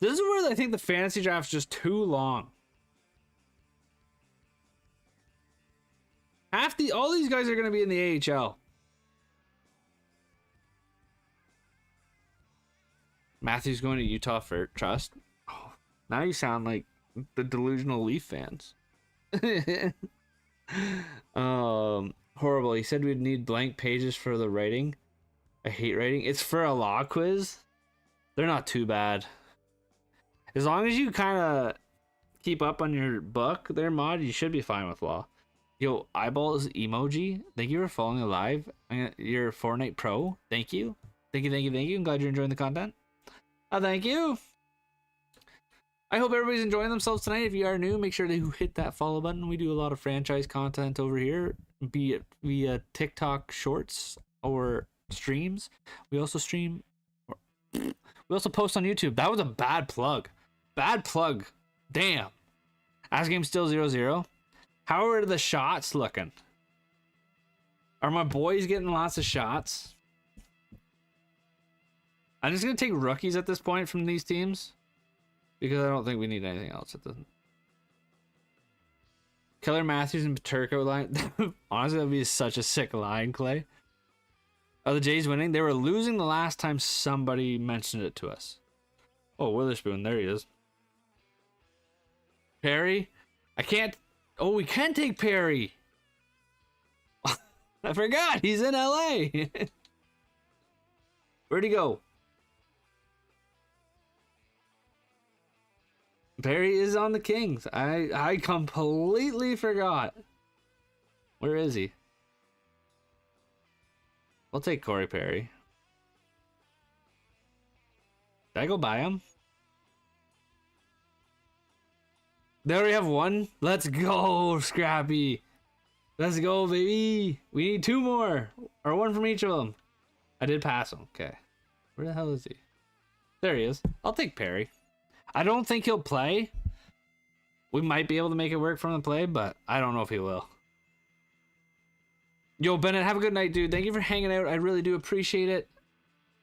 This is where I think the fantasy draft's just too long. All these guys are going to be in the AHL. Matthew's going to Utah for trust. Oh, now you sound like the delusional Leaf fans. Horrible. He said we'd need blank pages for the writing. I hate writing. It's for a law quiz. They're not too bad. As long as you kind of keep up on your book there, Mod, you should be fine with law. Yo, eyeballs emoji. Thank you for following alive. You're a Fortnite pro. Thank you. Thank you. I'm glad you're enjoying the content. Thank you. I hope everybody's enjoying themselves tonight. If you are new, make sure to hit that follow button. We do a lot of franchise content over here, be it via TikTok shorts or streams. We also stream. We also post on YouTube. That was a bad plug. Bad plug. Damn. As game still 0-0. How are the shots looking? Are my boys getting lots of shots? I'm just going to take rookies at this point from these teams. Because I don't think we need anything else at the... Keller Matthews and Paterko line. Honestly, that would be such a sick line, Clay. Are the Jays winning? They were losing the last time somebody mentioned it to us. Oh, Witherspoon. There he is. Perry? I can't... Oh, we can take Perry. I forgot. He's in LA. Where'd he go? Perry is on the Kings. I completely forgot. Where is he? I'll take Corey Perry. Did I go buy him? They already have one? Let's go, Scrappy. Let's go, baby. We need two more. Or one from each of them. I did pass him. Okay. Where the hell is he? There he is. I'll take Perry. I don't think he'll play. We might be able to make it work from the play, but I don't know if he will. Yo, Bennett, have a good night, dude. Thank you for hanging out. I really do appreciate it.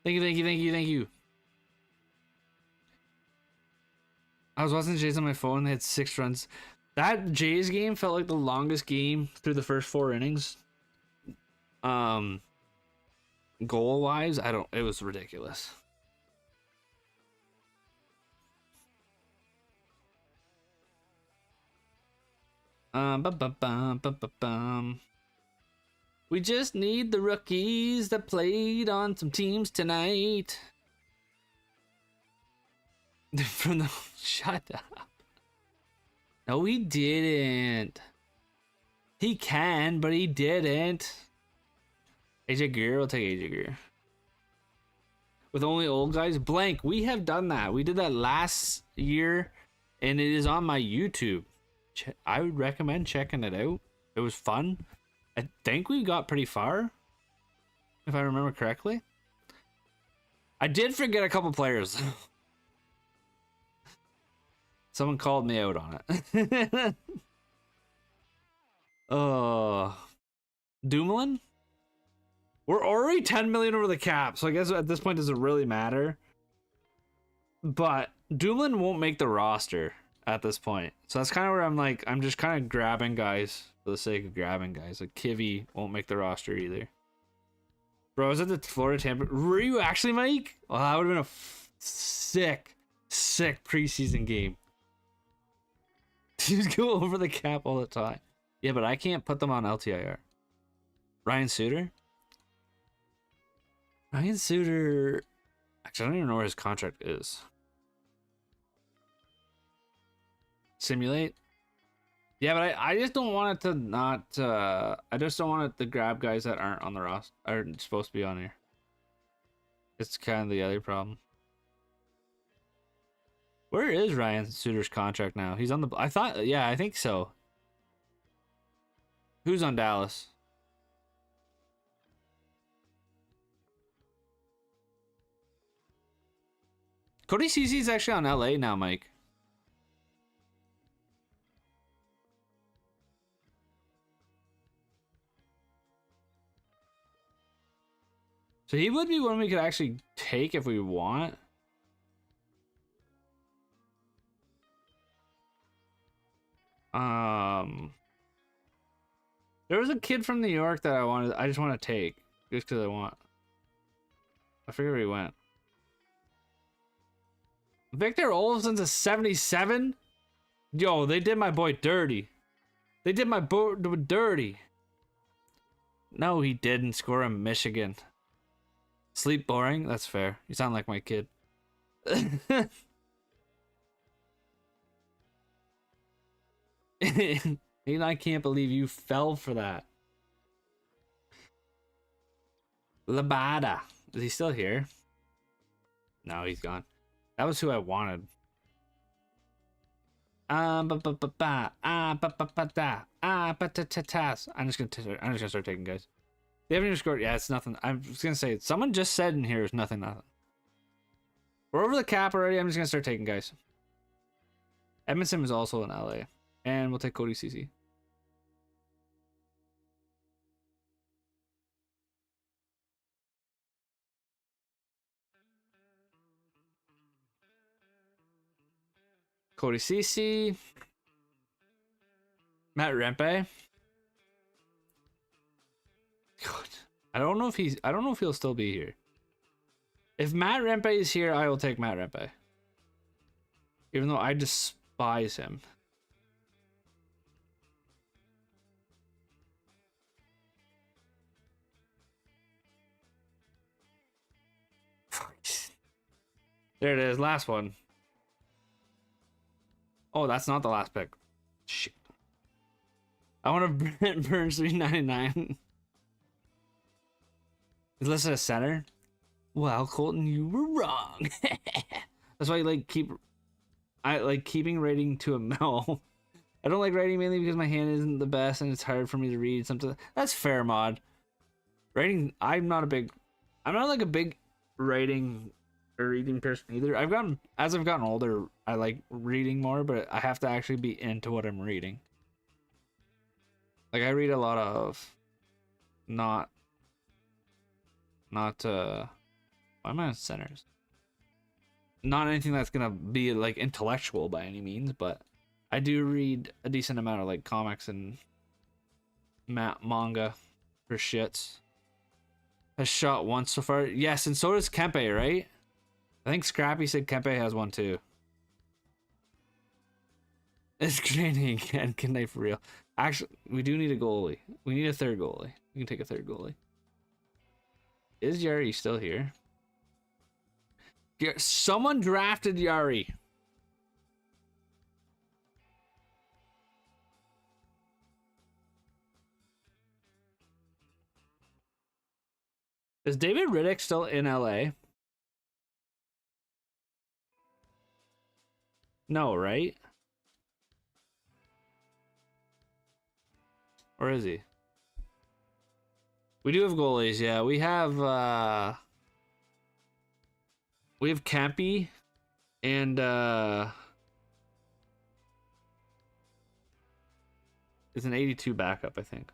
Thank you. I was watching the Jays on my phone. They had 6 runs. That Jays game felt like the longest game through the first 4 innings. Goal-wise, it was ridiculous. We just need the rookies that played on some teams tonight. From the shut up. No, he didn't. He can, but he didn't. AJ Greer, we'll take AJ Greer. With only old guys, blank. We have done that. We did that last year, and it is on my YouTube. I would recommend checking it out. It was fun. I think we got pretty far, if I remember correctly. I did forget a couple players. Someone called me out on it. Dumoulin? We're already 10 million over the cap, so I guess at this point, does it really matter? But Dumoulin won't make the roster at this point. So that's kind of where I'm like, I'm just kind of grabbing guys for the sake of grabbing guys. Like Kivy won't make the roster either. Bro, I was at the Florida Tampa. Were you actually, Mike? Well, that would have been a sick preseason game. Dudes go over the cap all the time. Yeah, but I can't put them on LTIR. Ryan Suter? Ryan Suter... Actually, I don't even know where his contract is. Simulate? Yeah, but I just don't want it to not... I just don't want it to grab guys that aren't on the roster. Aren't supposed to be on here. It's kind of the other problem. Where is Ryan Suter's contract now? He's on the... I thought... Yeah, I think so. Who's on Dallas? Cody Cece's actually on LA now, Mike. So he would be one we could actually take if we want. There was a kid from New York that I just want to take just because I want. I forget where he went. Victor Olofsson's a 77. Yo, they did my boy dirty. They did my boy dirty. No, he didn't score in Michigan. Sleep boring? That's fair. You sound like my kid. And I can't believe you fell for that. Labada. Is he still here? No, he's gone. That was who I wanted. I'm just gonna start taking guys. They haven't even scored. Yeah, it's nothing. I'm just gonna say someone just said in here is nothing. We're over the cap already. I'm just gonna start taking guys. Edmondson is also in LA, and we'll take Cody Cece. Cody Cece. Matt Rempe. God, I don't know if he'll still be here. If Matt Rempe is here, I will take Matt Rempe. Even though I despise him. There it is, last one. Oh, that's not the last pick. Shit. I want to Brent Burns 399. Is listed as center? Well, Colton, you were wrong. That's why I like keeping writing to a Mel. I don't like writing mainly because my hand isn't the best and it's hard for me to read something. That's fair, mod. Writing, I'm not like a big writing or reading person either. As I've gotten older, I like reading more, but I have to actually be into what I'm reading. Like I read a lot of why am I on centers? Not anything that's gonna be like intellectual by any means, but I do read a decent amount of like comics and manga for shits. Has shot once so far. Yes, and so does Kempe, right? I think Scrappy said Kempe has one too. It's training again. Can they for real? Actually, we do need a goalie. We need a third goalie. We can take a third goalie. Is Yari still here? Someone drafted Yari. Is David Riddick still in LA? No, right? Or is he? We do have goalies, yeah. We have Campy and it's an 82 backup, I think.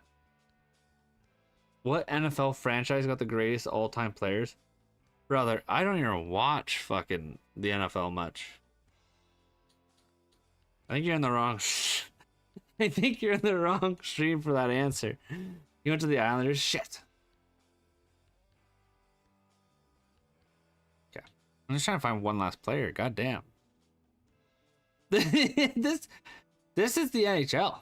What NFL franchise got the greatest all-time players? Brother, I don't even watch fucking the NFL much. I think you're in the wrong. I think you're in the wrong stream for that answer. You went to the Islanders. Shit. Okay, I'm just trying to find one last player. God damn. this is the NHL.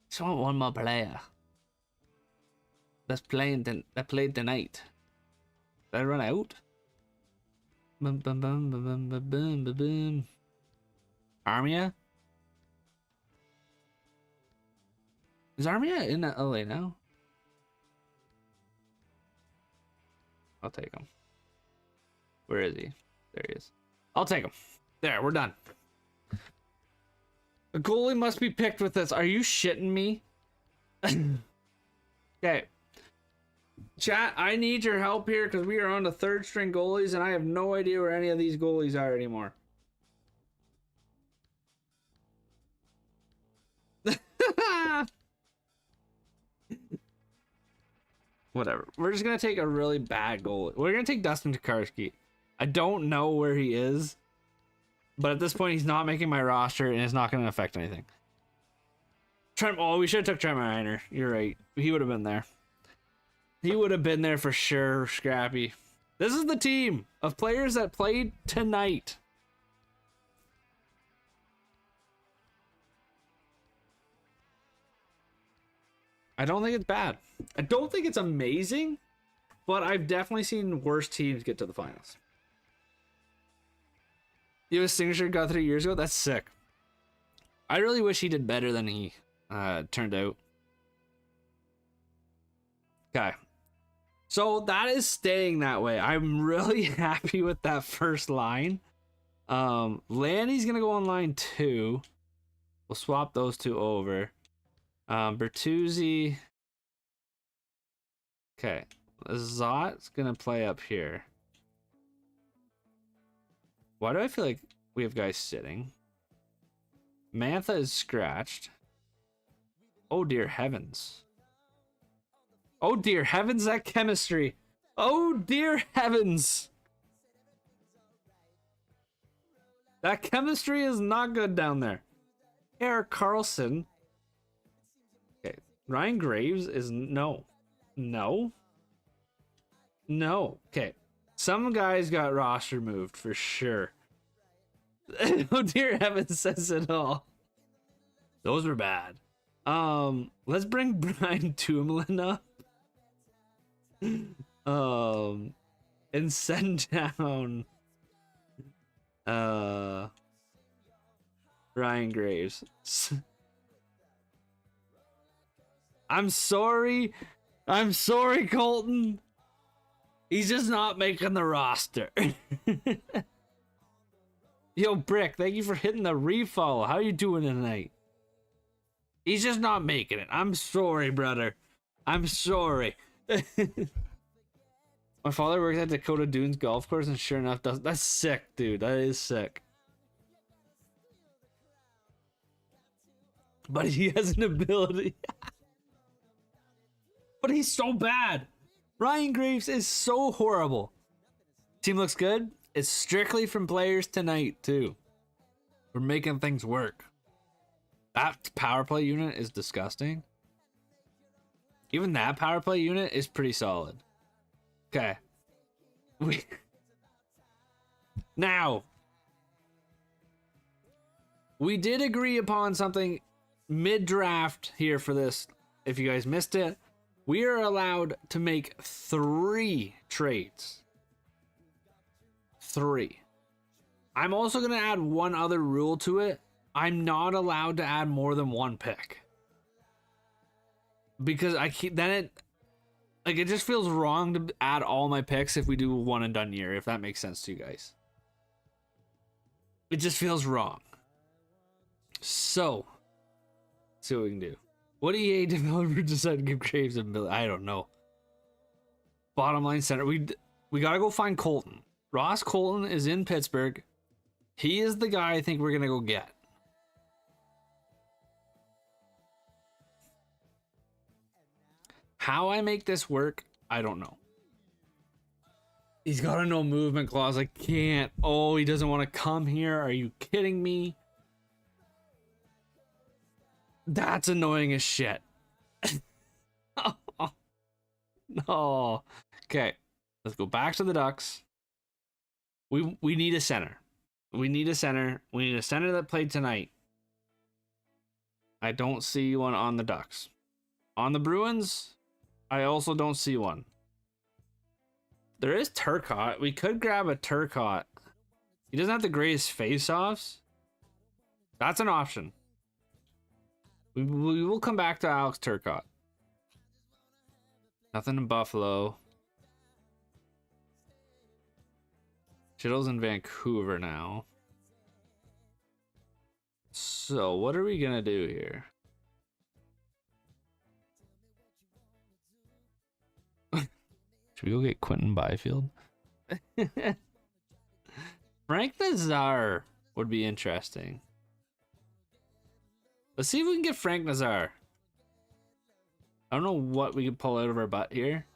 Just want one more player. That played tonight. Did I run out? Bum, bum, bum, bum, bum, bum, bum, bum, bum. Armia? Is Armia in LA now? I'll take him. Where is he? There he is. I'll take him. There, we're done. A goalie must be picked with this. Are you shitting me? Okay. Chat, I need your help here because we are on the third string goalies and I have no idea where any of these goalies are anymore. Whatever. We're just going to take a really bad goalie. We're going to take Dustin Tokarski. I don't know where he is, but at this point he's not making my roster and it's not going to affect anything. Trent, oh, we should have took Trent Reiner. You're right. He would have been there. He would have been there for sure, Scrappy. This is the team of players that played tonight. I don't think it's bad. I don't think it's amazing, but I've definitely seen worse teams get to the finals. You have a signature got 3 years ago? That's sick. I really wish he did better than he turned out. Okay. So that is staying that way. I'm really happy with that first line. Lanny's going to go on line 2. We'll swap those two over. Bertuzzi. Okay. Zot's going to play up here. Why do I feel like we have guys sitting? Mantha is scratched. Oh dear heavens. Oh dear heavens, that chemistry. Oh dear heavens. That chemistry is not good down there. Eric Carlson. Okay. Ryan Graves is no. No. No. Okay. Some guys got roster moved for sure. Oh dear heavens says it all. Those were bad. Let's bring Brian Tumlin up. And send down Ryan Graves. I'm sorry, Colton. He's just not making the roster. Yo, Brick, thank you for hitting the refollow. How you doing tonight? He's just not making it. I'm sorry, brother. I'm sorry. My father works at Dakota Dunes golf course and sure enough does. That's sick, dude. That is sick. But he has an ability. But he's so bad. Ryan Graves is so horrible. Team looks good. It's strictly from players tonight, too. We're making things work. That power play unit is disgusting. Even that power play unit is pretty solid. Okay. Now, we did agree upon something mid-draft here for this. If you guys missed it, we are allowed to make 3 trades. 3. I'm also going to add one other rule to it. I'm not allowed to add more than 1 pick. Because I keep then it just feels wrong to add all my picks if we do a one and done year, if that makes sense to you guys. It just feels wrong. So, let's see what we can do. What EA developer decided to give Graves a million? I don't know. Bottom line center. We gotta go find Colton. Ross Colton is in Pittsburgh. He is the guy I think we're gonna go get. How I make this work, I don't know. He's got a no movement clause. I can't. Oh, he doesn't want to come here. Are you kidding me? That's annoying as shit. Oh, no. Okay, let's go back to the Ducks. We need a center. We need a center. We need a center that played tonight. I don't see one on the Ducks. On the Bruins, I also don't see one. There is Turcotte. We could grab a Turcotte. He doesn't have the greatest face-offs. That's an option. We will come back to Alex Turcotte. Nothing in Buffalo. Shittle's in Vancouver now. So what are we gonna do here? Should we go get Quentin Byfield? Frank Nazar would be interesting. Let's see if we can get Frank Nazar. I don't know what we could pull out of our butt here.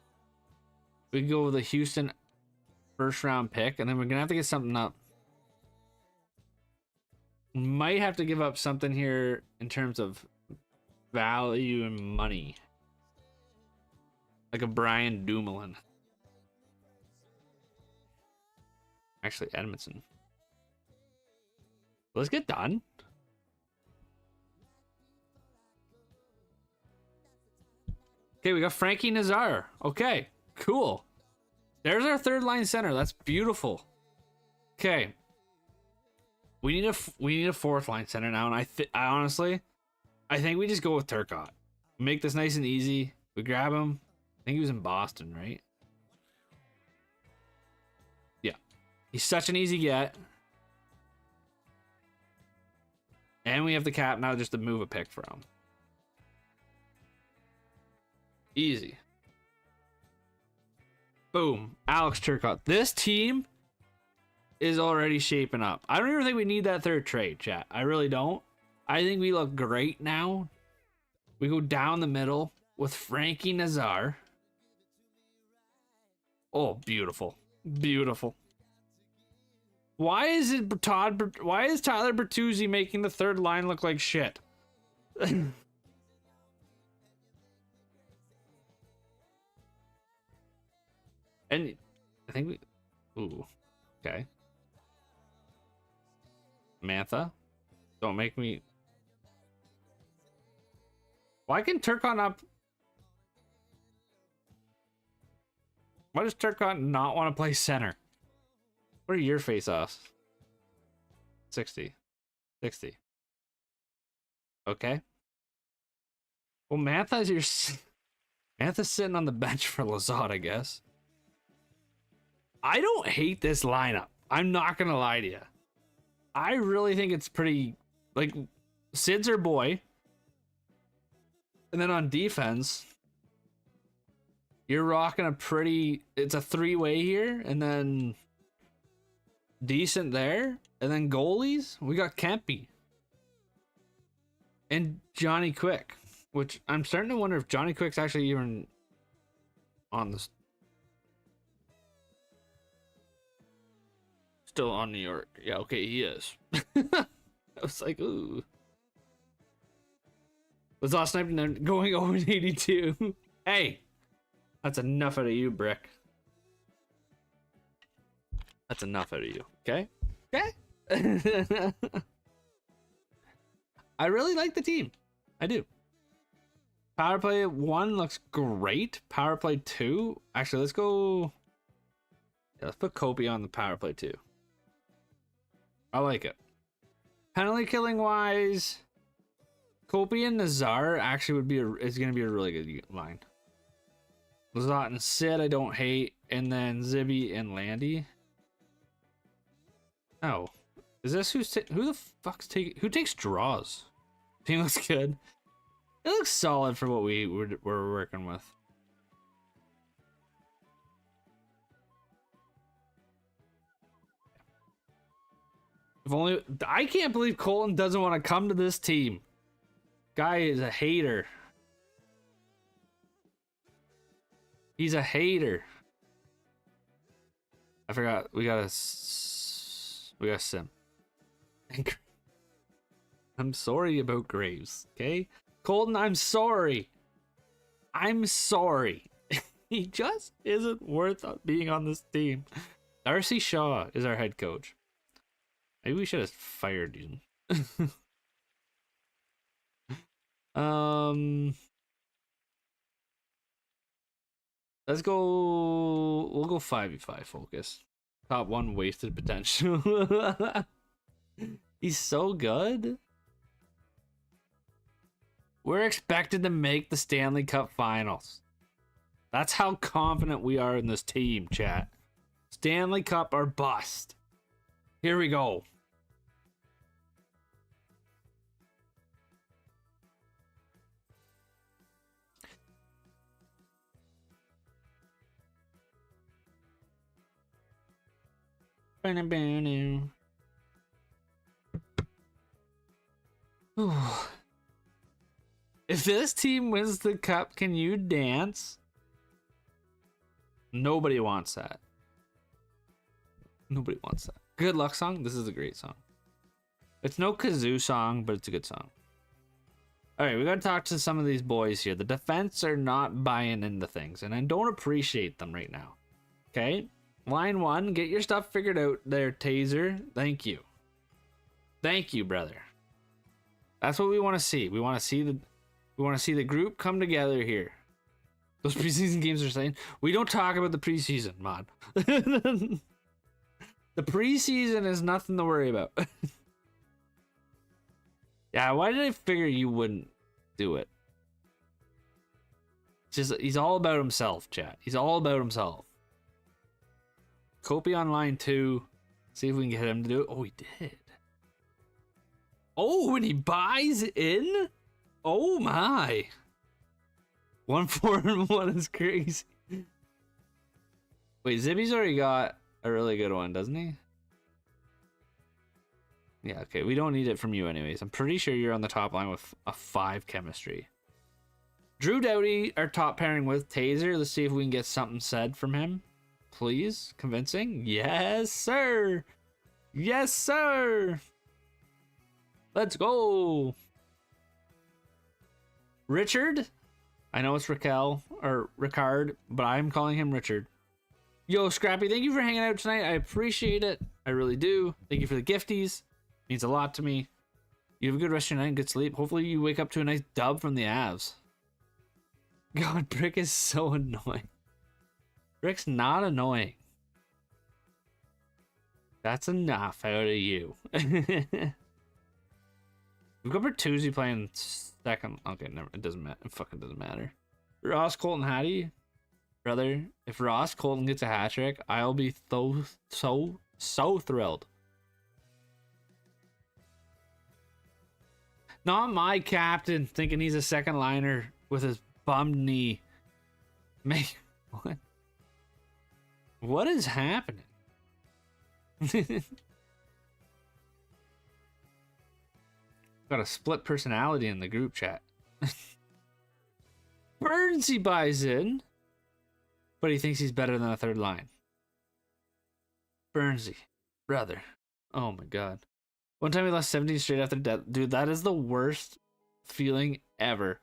We could go with a Houston first round pick, and then we're gonna have to get something up. Might have to give up something here in terms of value and money. Like a Brian Dumoulin. Actually, Edmondson. Let's get done. Okay, we got Frankie Nazar. Okay, cool. There's our third line center. That's beautiful. Okay. We need a fourth line center now, and I honestly, I think we just go with Turcotte. Make this nice and easy. We grab him. I think he was in Boston, right? Yeah. He's such an easy get. And we have the cap now just to move a pick for him. Easy. Boom. Alex Turcotte. This team is already shaping up. I don't even think we need that third trade, chat. I really don't. I think we look great now. We go down the middle with Frankie Nazar. Oh, beautiful. Beautiful. Why is Tyler Bertuzzi making the third line look like shit? And I think we... Ooh. Okay. Mantha. Don't make me... Why can Turcotte not... Why does Turcotte not want to play center? What are your face-offs? 60. 60. Okay. Well, Mantha's sitting on the bench for Lazard, I guess. I don't hate this lineup. I'm not gonna lie to you. I really think it's pretty... Like, Sid's our boy. And then on defense, you're rocking a pretty... It's a three-way here, and then... Decent there. And then goalies, we got Kempe. And Johnny Quick. Which, I'm starting to wonder if Johnny Quick's actually even on this... Still on New York. Yeah, okay, he is. I was like, ooh. Was last night going 0-82. Hey, that's enough out of you, Brick. That's enough out of you. Okay? Okay? I really like the team. I do. Power play 1 looks great. Power play 2. Actually, let's go. Yeah, let's put Kobe on the power play 2. I like it. Penalty killing wise, Kobe and Nazar actually would be is going to be a really good line. Lazat and Sid I don't hate, and then Zibby and Landy. Oh, is this who the fuck's taking? Who takes draws? Team looks good. It looks solid for what we're working with. If only I can't believe Colton doesn't want to come to this team. Guy is a hater. He's a hater. I forgot. We got a sim. I'm sorry about Graves. Okay, Colton. I'm sorry. I'm sorry. He just isn't worth being on this team. Darcy Shaw is our head coach. Maybe we should have fired him. Let's go. We'll go 5v5 focus. Top 1 wasted potential. He's so good. We're expected to make the Stanley Cup Finals. That's how confident we are in this team, chat. Stanley Cup or bust. Here we go. If this team wins the cup, can you dance? Nobody wants that. Nobody wants that. Good luck song. This is a great song. It's no kazoo song, but it's a good song. All right, we got to talk to some of these boys here. The defense are not buying into things, and I don't appreciate them right now. Okay, line 1, get your stuff figured out there, Taser. Thank you. Thank you, brother. That's what we want to see. We want to see the group come together here. Those preseason games are saying we don't talk about the preseason, mod. The preseason is nothing to worry about. Yeah, why did I figure you wouldn't do it? Just he's all about himself, chat. He's all about himself. Kopi on line 2. See if we can get him to do it. Oh, he did. Oh, and he buys in? Oh my. 1-4-1 is crazy. Wait, Zibby's already got a really good one, doesn't he? Yeah, okay. We don't need it from you anyways. I'm pretty sure you're on the top line with a 5 chemistry. Drew Doughty, our top pairing with Taser. Let's see if we can get something said from him. Please? Convincing? Yes, sir. Yes, sir. Let's go. Richard? I know it's Raquel or Ricard, but I'm calling him Richard. Yo, Scrappy, thank you for hanging out tonight. I appreciate it. I really do. Thank you for the gifties. Means a lot to me. You have a good rest of your night and good sleep. Hopefully you wake up to a nice dub from the Avs. God, Brick is so annoying. Brick's not annoying. That's enough out of you. We've got Bertuzzi playing second. Okay, never. It doesn't matter. It fucking doesn't matter. Ross, Colton, Hattie, brother. If Ross Colton gets a hat trick, I'll be so thrilled. Not my captain thinking he's a second liner with his bummed knee. Make what? What is happening? Got a split personality in the group chat. Burnsy buys in, but he thinks he's better than a third line. Burnsy, brother. Oh my god. One time we lost 17 straight after death. Dude, that is the worst feeling ever.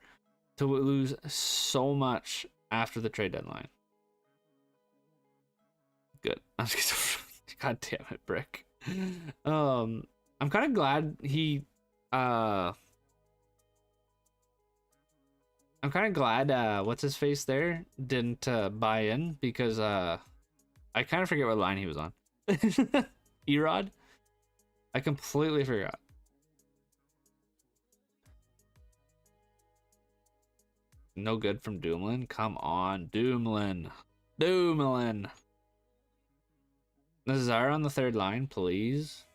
To lose so much after the trade deadline. Good. God damn it, Brick. I'm kind of glad he I'm kind of glad what's his face there didn't buy in, because I kind of forget what line he was on. Erod? I completely forgot. No good from Dumoulin. Come on, Dumoulin. Dumoulin. Nazar on the third line, please.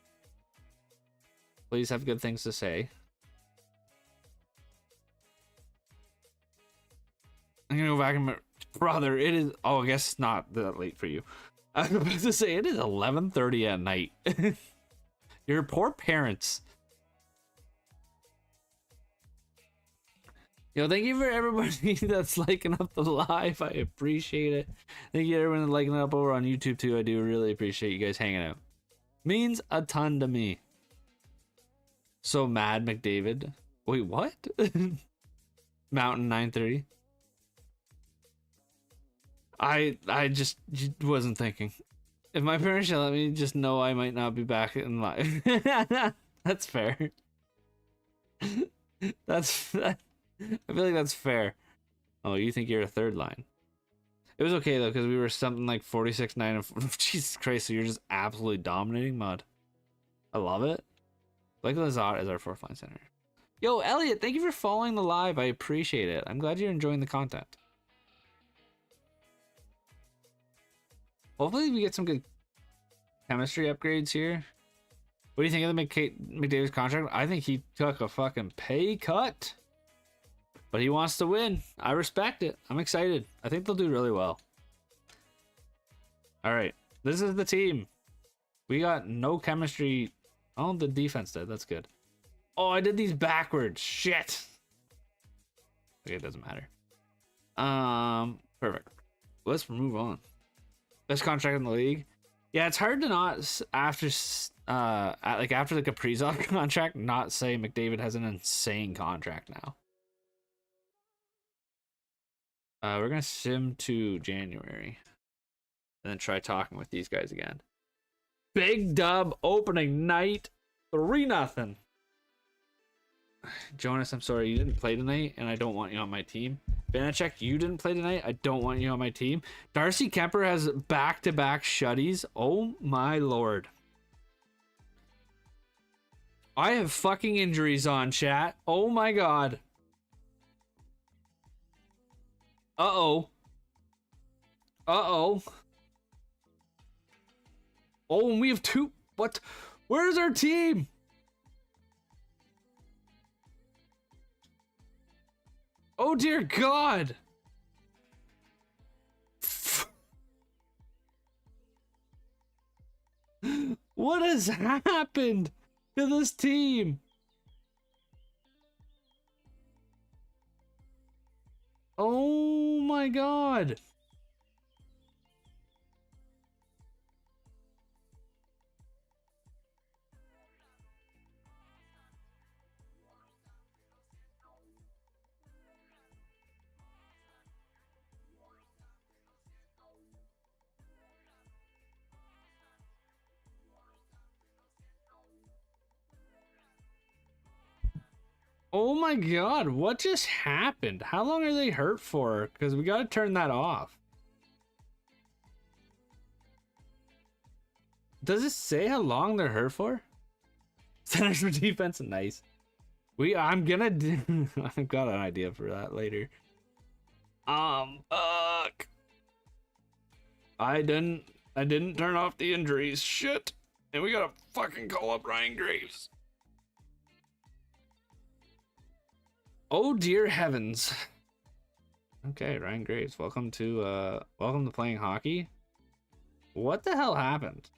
Please have good things to say. I'm gonna go back and brother, it is. Oh, I guess it's not that late for you. I was about to say it is 11:30 at night. Your poor parents. Yo, thank you for everybody that's liking up the live. I appreciate it. Thank you everyone that's liking it up over on YouTube too. I do really appreciate you guys hanging out. Means a ton to me. So mad, McDavid. Wait, what? Mountain 930. I just wasn't thinking. If my parents should let me just know I might not be back in life. That's fair. That's I feel like that's fair. Oh, you think you're a third line? It was okay though because we were something like 46-9 and Jesus Christ, so you're just absolutely dominating mud. I love it. Like Lazard as our fourth line center. Yo, Elliot, thank you for following the live. I appreciate it. I'm glad you're enjoying the content. Hopefully we get some good chemistry upgrades here. What do you think of the McDavid's contract? I think he took a fucking pay cut. But he wants to win. I respect it. I'm excited. I think they'll do really well. All right. This is the team. We got no chemistry. Oh, the defense did. That's good. Oh, I did these backwards. Shit. Okay, it doesn't matter. Perfect. Let's move on. Best contract in the league. Yeah, it's hard to not after after the Kaprizov contract not say McDavid has an insane contract now. We're gonna sim to January and then try talking with these guys again. Big dub opening night, 3-0. Jonas, I'm sorry you didn't play tonight, and I don't want you on my team. Vanacek, you didn't play tonight. I don't want you on my team. Darcy Kemper has back-to-back shutties. Oh my lord. I have fucking injuries on, chat. Oh my god. Uh-oh. Uh-oh. Oh, and we have two. What? Where's our team? Oh dear God. What has happened to this team? Oh my god. Oh my god, what just happened? How long are they hurt for? Because we gotta turn that off. Does it say how long they're hurt for? Centers for defense, nice. I'm gonna do I've got an idea for that later. Fuck. I didn't turn off the injuries. Shit. And we gotta fucking call up Ryan Graves. Oh dear heavens. Okay, Ryan Graves, welcome to playing hockey. What the hell happened?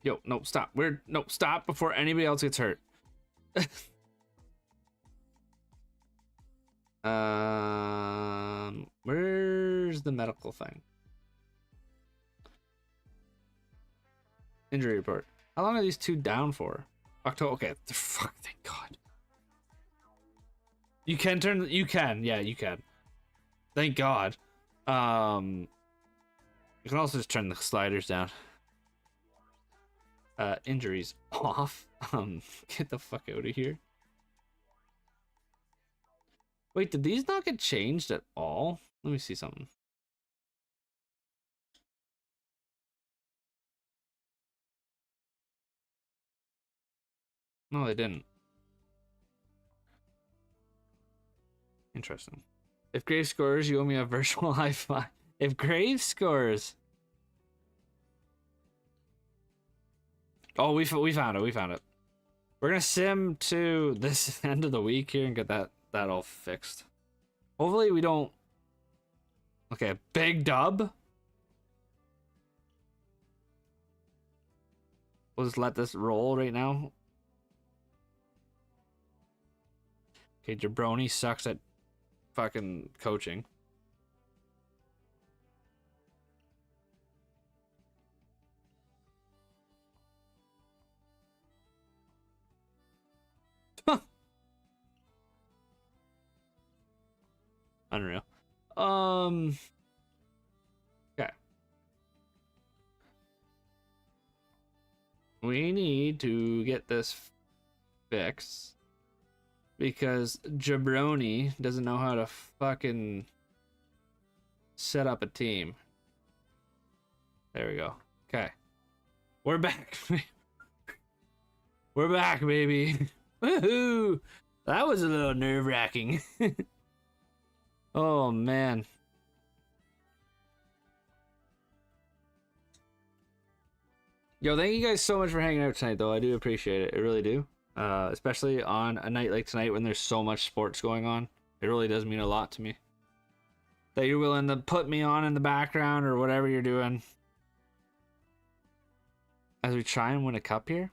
Yo, no, stop. Stop before anybody else gets hurt. Where's the medical thing? Injury report. How long are these two down for? October. Okay, fuck, thank God. You can, yeah, you can. Thank God. You can also just turn the sliders down. Injuries off. Get the fuck out of here. Wait, did these not get changed at all? Let me see something. No, they didn't. Interesting. If Graves scores, you owe me a virtual high five. If Graves scores. Oh, we found it. We found it. We're gonna sim to this end of the week here and get that all fixed. Hopefully we don't. Okay, big dub. We'll just let this roll right now. Okay, Jabroni sucks at fucking coaching. Unreal. Okay. We need to get this fixed because Jabroni doesn't know how to fucking set up a team. There we go. Okay. We're back. We're back, baby. Woohoo! That was a little nerve-wracking. Oh, man. Yo, thank you guys so much for hanging out tonight, though. I do appreciate it. I really do. Especially on a night like tonight when there's so much sports going on. It really does mean a lot to me. That you're willing to put me on in the background or whatever you're doing. As we try and win a cup here.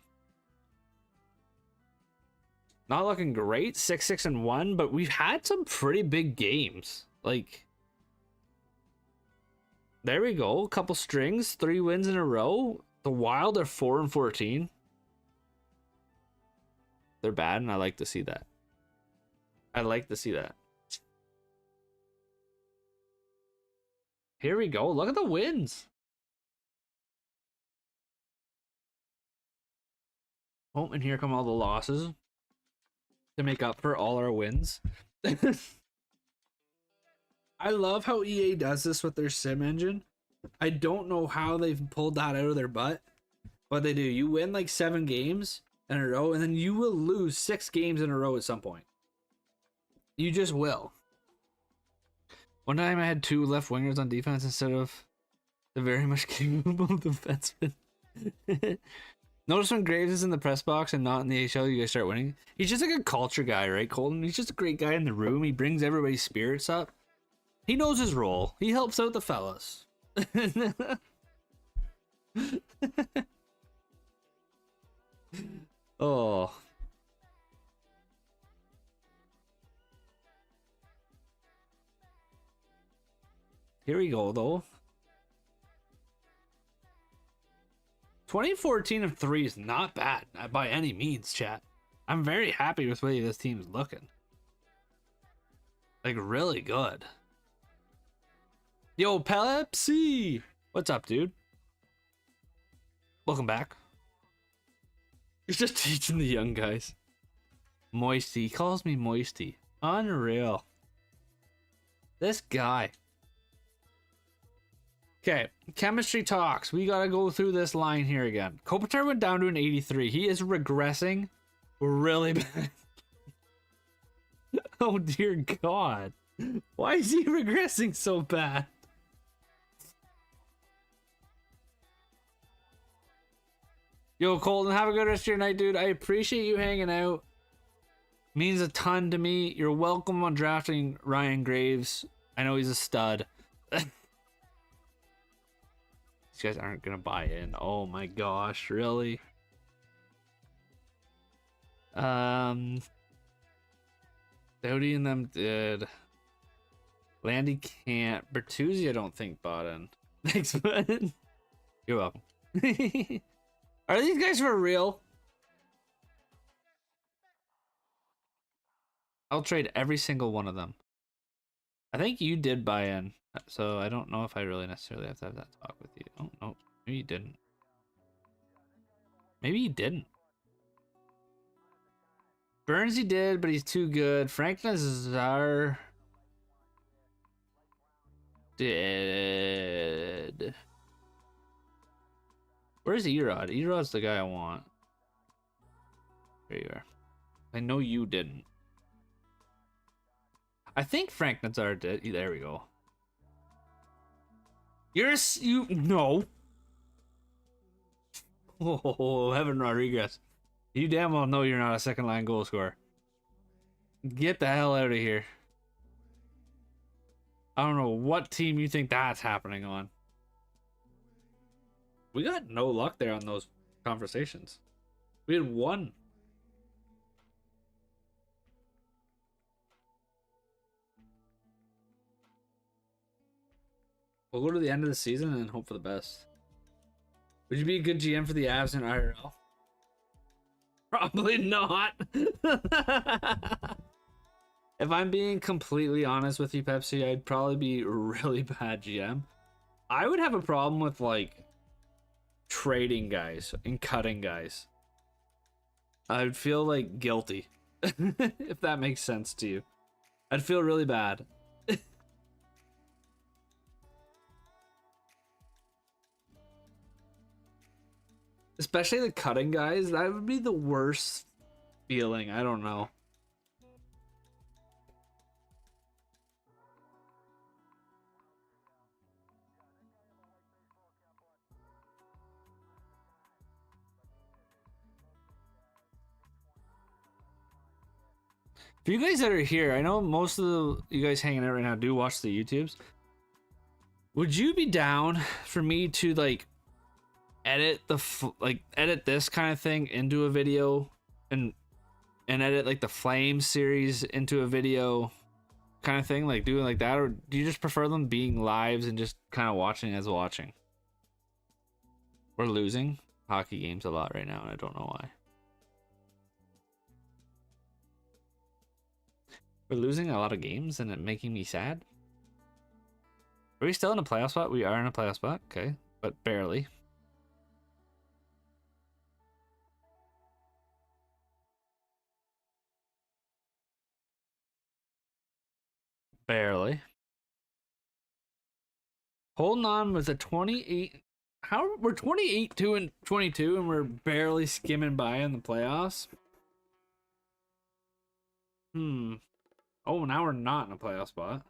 Not looking great, 6-6-1, but we've had some pretty big games. Like, there we go, a couple strings, 3 wins in a row. The Wild are 4-14. They're bad, and I like to see that. I like to see that. Here we go. Look at the wins. Oh, and here come all the losses to make up for all our wins. I love how EA does this with their sim engine. I don't know how they've pulled that out of their butt, but they do. You win like 7 games in a row, and then you will lose 6 games in a row at some point. You just will. One time I had 2 left wingers on defense instead of the very much capable defenseman. Notice when Graves is in the press box and not in the AHL, you guys start winning. He's just like a culture guy, right, Colton? He's just a great guy in the room. He brings everybody's spirits up. He knows his role. He helps out the fellas. Oh. Here we go, though. 2014 of 3 is not bad by any means, chat. I'm very happy with the way this team's looking. Like, really good. Yo, Pepsi! What's up, dude? Welcome back. You're just teaching the young guys. Moisty. He calls me Moisty. Unreal. This guy. Okay, chemistry talks. We gotta go through this line here again. Kopitar went down to an 83. He is regressing really bad. Oh dear God. Why is he regressing so bad? Yo, Colton, have a good rest of your night, dude. I appreciate you hanging out. Means a ton to me. You're welcome on drafting Ryan Graves. I know he's a stud. These guys aren't gonna buy in. Oh my gosh, really? Dowdy and them did. Landy can't. Bertuzzi, I don't think bought in. Thanks, bud. You're welcome. Are these guys for real? I'll trade every single one of them. I think you did buy in, so I don't know if I really necessarily have to have that talk with you. Oh, no. Maybe you didn't. Maybe you didn't. Burns he did, but he's too good. Frank Nazar did. Where's Erod? Erod's the guy I want. There you are. I know you didn't. I think Frank Nazar did. There we go. No. Oh, Evan Rodriguez. You damn well know you're not a second line goal scorer. Get the hell out of here. I don't know what team you think that's happening on. We got no luck there on those conversations. We had one. We'll go to the end of the season and hope for the best. Would you be a good GM for the Avs in IRL? Probably not. If I'm being completely honest with you, Pepsi, I'd probably be a really bad GM. I would have a problem with like trading guys and cutting guys. I'd feel like guilty. If that makes sense to you. I'd feel really bad. Especially the cutting guys, that would be the worst feeling. I don't know. For you guys that are here, I know most of you guys hanging out right now do watch the YouTubes. Would you be down for me to like edit edit this kind of thing into a video and edit like the Flame series into a video kind of thing, like doing like that, or do you just prefer them being lives and just kind of watching as watching? We're losing hockey games a lot right now, and I don't know why. We're losing a lot of games and it making me sad. Are we still in a playoff spot? We are in a playoff spot, okay, but barely. Barely. Holding on with a 28. How we're 28, 2 and 22, and we're barely skimming by in the playoffs. Oh, now we're not in a playoff spot.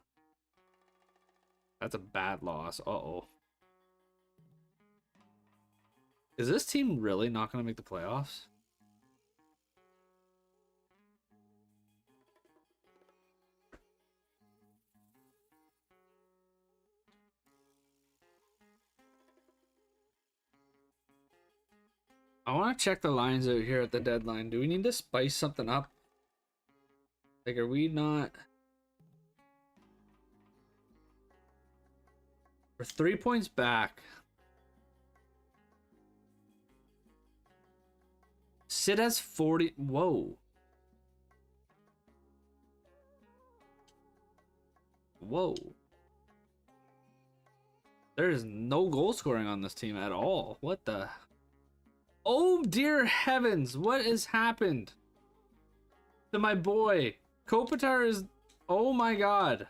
That's a bad loss. Uh-oh. Is this team really not going to make the playoffs? I want to check the lines out here at the deadline. Do we need to spice something up? Like, are we not... We're 3 points back. Sid has 40... Whoa. Whoa. There is no goal scoring on this team at all. What the... Oh dear heavens, what has happened to my boy? Kopitar is... Oh my god.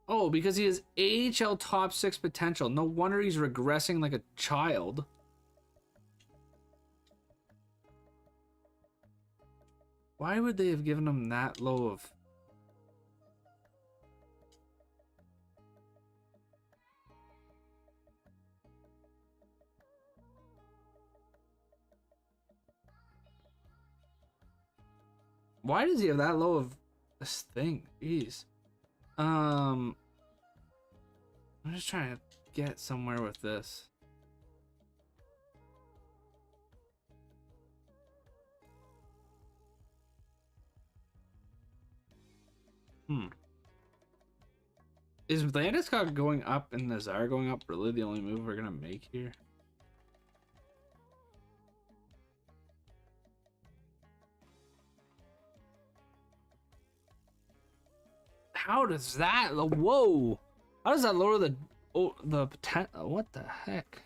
Oh, because he has AHL top 6 potential. No wonder he's regressing like a child. Why would they have given him that low of... Why does he have that low of this thing? Jeez. I'm just trying to get somewhere with this. Is Landeskog going up and Nazar going up really the only move we're gonna make here? How does that? Whoa! How does that lower the potential? What the heck?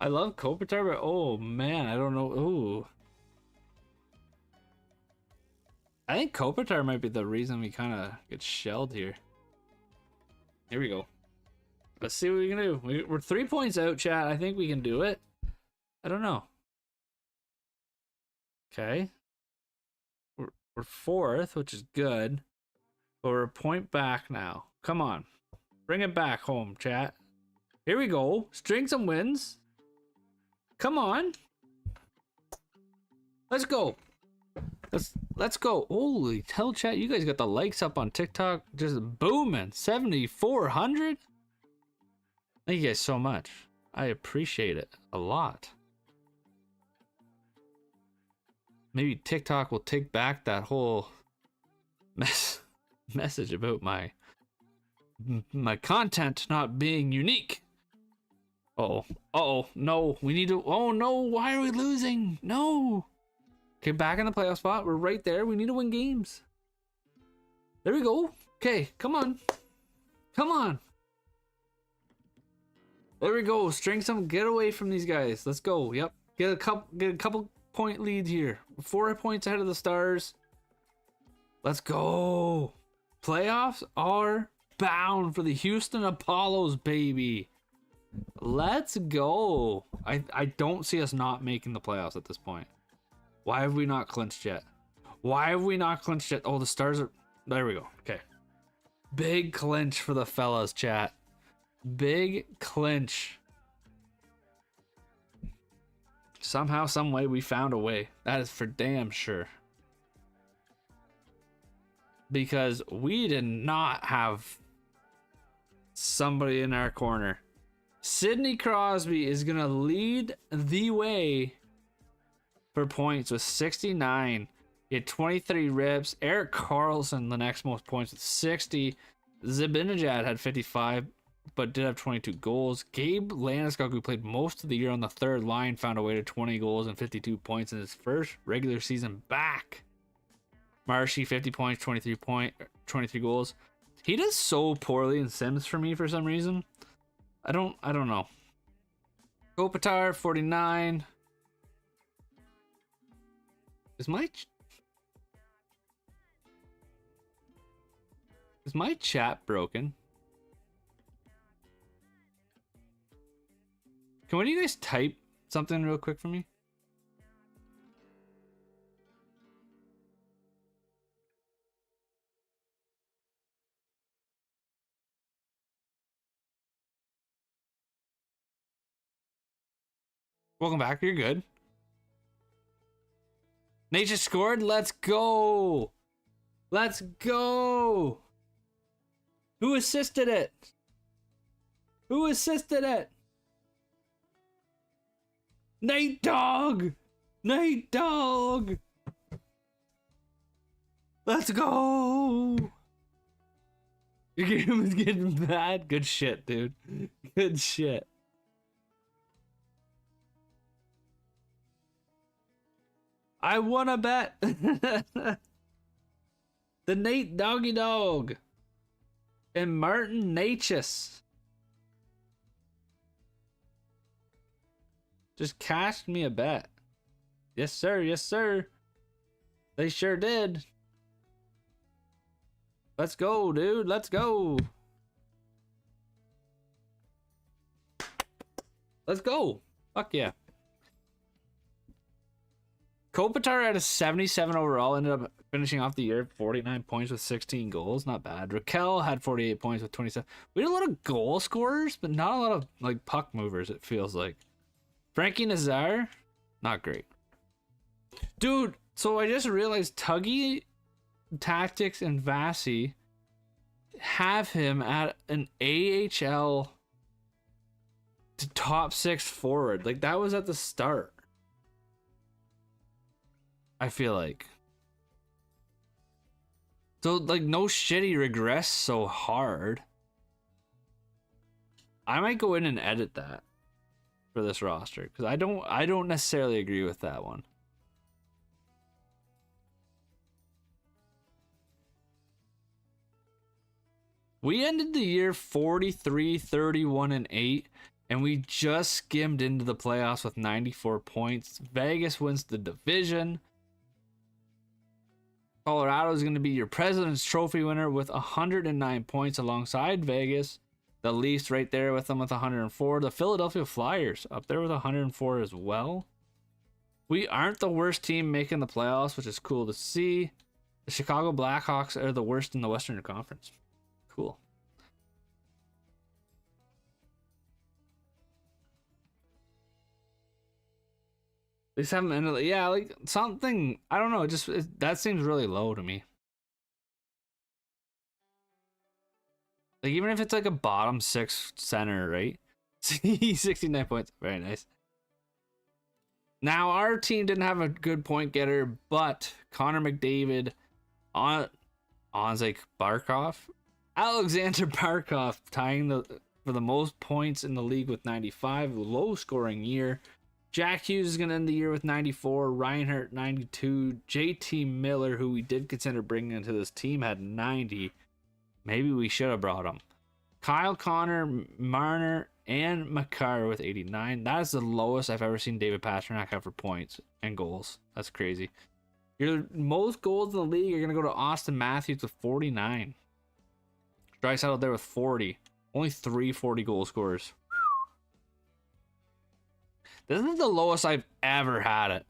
I love Kopitar, but oh man, I don't know. Ooh. I think Kopitar might be the reason we kind of get shelled here. Here we go. Let's see what we can do. We're 3 points out, chat. I think we can do it. I don't know. Okay. We're 4th, which is good. But we're a point back now. Come on. Bring it back home, chat. Here we go. String some wins. Come on. Let's go. Let's go. Holy hell, chat. You guys got the likes up on TikTok just booming. 7,400. Thank you guys so much. I appreciate it a lot. Maybe TikTok will take back that whole message about my content not being unique. Uh-oh, no, we need to, oh no, why are we losing? No. Okay, back in the playoff spot. We're right there. We need to win games. There we go. Okay, come on. Come on. There we go. String some, get away from these guys. Let's go. Yep. Get a couple point lead here. 4 points ahead of the Stars. Let's go. Playoffs are bound for the Houston Apollos, baby. Let's go. I don't see us not making the playoffs at this point. Why have we not clinched yet? Why have we not clinched yet? Oh, the Stars are... There we go. Okay. Big clinch for the fellas, chat. Big clinch. Somehow, some way, we found a way. That is for damn sure. Because we did not have somebody in our corner. Sidney Crosby is going to lead the way for points with 69. He had 23 rips. Erik Karlsson, the next most points with 60. Zibanejad had 55, but did have 22 goals. Gabe Landeskog, who played most of the year on the third line, found a way to 20 goals and 52 points in his first regular season back. Marshy, 50 points, 23 goals. He does so poorly in Sims for me for some reason. I don't know. Kopitar, 49. Is my chat broken? Can one of you guys type something real quick for me? Welcome back. You're good. Nate just scored. Let's go. Let's go. Who assisted it? Who assisted it? Nate Dogg. Nate Dogg. Let's go. Your game is getting bad. Good shit, dude. Good shit. I wanna bet. The Nate Doggy Dog and Martin Natchez just cashed me a bet. Yes, sir. Yes, sir. They sure did. Let's go, dude. Let's go. Let's go. Fuck yeah. Kopitar at a 77 overall, ended up finishing off the year 49 points with 16 goals. Not bad. Raquel had 48 points with 27. We had a lot of goal scorers, but not a lot of like puck movers, it feels like. Frankie Nazar, not great. Dude, so I just realized Tuggy, Tactics, and Vasi have him at an AHL to top 6 forward. Like, that was at the start. I feel like. So, like, no shit, he regressed so hard. I might go in and edit that for this roster, because I don't necessarily agree with that one. We ended the year 43, 31, and 8, and we just skimmed into the playoffs with 94 points. Vegas wins the division. Colorado is going to be your President's Trophy winner with 109 points alongside Vegas. The Leafs right there with them with 104. The Philadelphia Flyers up there with 104 as well. We aren't the worst team making the playoffs, which is cool to see. The Chicago Blackhawks are the worst in the Western Conference. Cool. least have him in. Yeah, like something. I don't know. That seems really low to me. Like even if it's like a bottom 6 center, right? 69 points. Very nice. Now our team didn't have a good point getter, but Connor McDavid, Onzek Barkov, Alexander Barkov tying for the most points in the league with 95, low scoring year. Jack Hughes is going to end the year with 94, Reinhardt 92, JT Miller, who we did consider bringing into this team, had 90. Maybe we should have brought him. Kyle Connor, Marner, and Makar with 89. That is the lowest I've ever seen David Pastrnak have for points and goals. That's crazy. Your most goals in the league are going to go to Austin Matthews with 49. Draisaitl there with 40. Only 3 40 goal scorers. This is the lowest I've ever had it.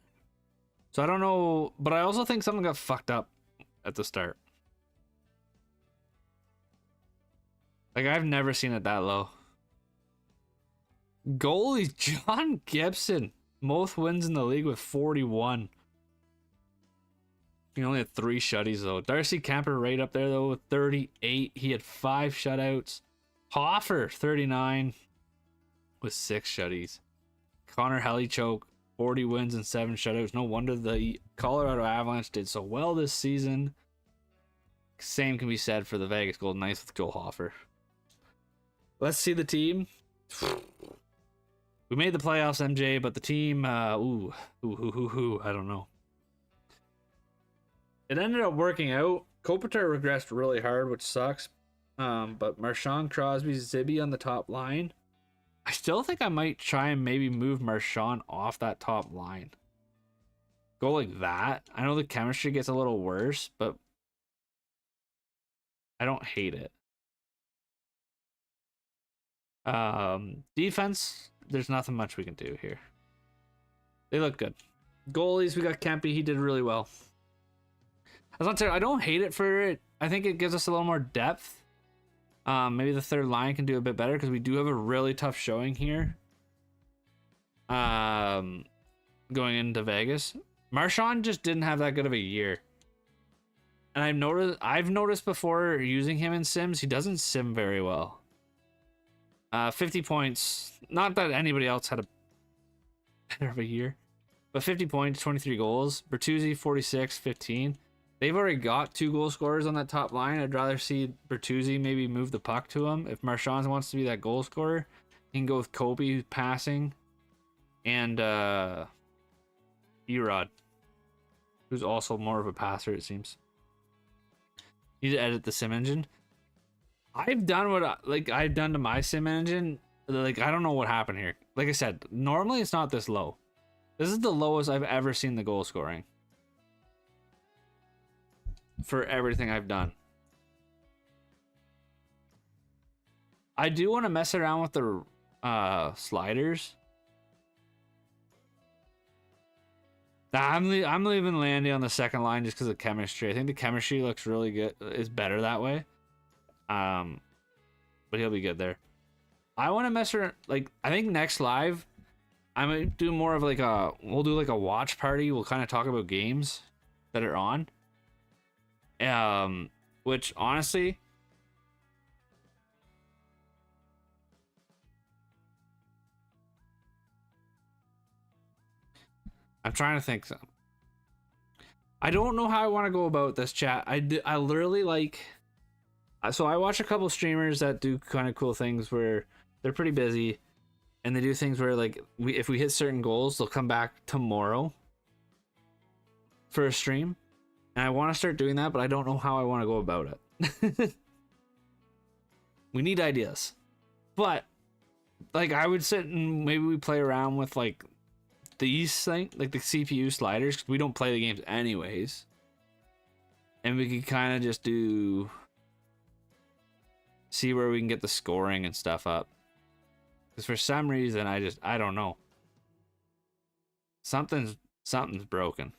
So I don't know, but I also think something got fucked up at the start. Like, I've never seen it that low. Goalie, John Gibson. Most wins in the league with 41. He only had 3 shutties, though. Darcy Kemper right up there, though, with 38. He had 5 shutouts. Hoffer, 39, with 6 shutties. Connor Helichoke, 40 wins and 7 shutouts. No wonder the Colorado Avalanche did so well this season. Same can be said for the Vegas Golden Knights with Joel Hoffer. Let's see the team. We made the playoffs, MJ, but the team, I don't know. It ended up working out. Kopitar regressed really hard, which sucks. But Marchand, Crosby, Zibby on the top line. I still think I might try and maybe move Marchand off that top line. Go like that. I know the chemistry gets a little worse, but I don't hate it. Defense, there's nothing much we can do here. They look good. Goalies, we got Kempe. He did really well. I don't hate it for it. I think it gives us a little more depth. Maybe the third line can do a bit better because we do have a really tough showing here. Going into Vegas, Marchand just didn't have that good of a year, and I've noticed before using him in sims, he doesn't sim very well. 50 points. Not that anybody else had a better of a year, but 50 points, 23 goals. Bertuzzi 46, 15. They've already got 2 goal scorers on that top line. I'd rather see Bertuzzi maybe move the puck to him. If Marchand wants to be that goal scorer, he can go with Kobe, who's passing, and Erod, who's also more of a passer, it seems. Need to edit the sim engine. I've done what I've done to my sim engine. Like, I don't know what happened here. Like I said, normally it's not this low. This is the lowest I've ever seen the goal scoring for everything I've done. I do want to mess around with the sliders. I'm leaving Landy on the second line just because of chemistry. I think the chemistry looks really good. Is better that way. But he'll be good there. I want to mess around. Like, I think next live, I might do more of like we'll do like a watch party. We'll kind of talk about games that are on. Which honestly, I'm trying to think. I don't know how I want to go about this, chat. I literally like. So I watch a couple streamers that do kind of cool things where they're pretty busy, and they do things where like if we hit certain goals, they'll come back tomorrow for a stream. And I want to start doing that, but I don't know how I want to go about it. We need ideas. But like I would sit and maybe we play around with like these things, like the CPU sliders, because we don't play the games anyways. And we could kind of just see where we can get the scoring and stuff up. Because for some reason I don't know. Something's broken.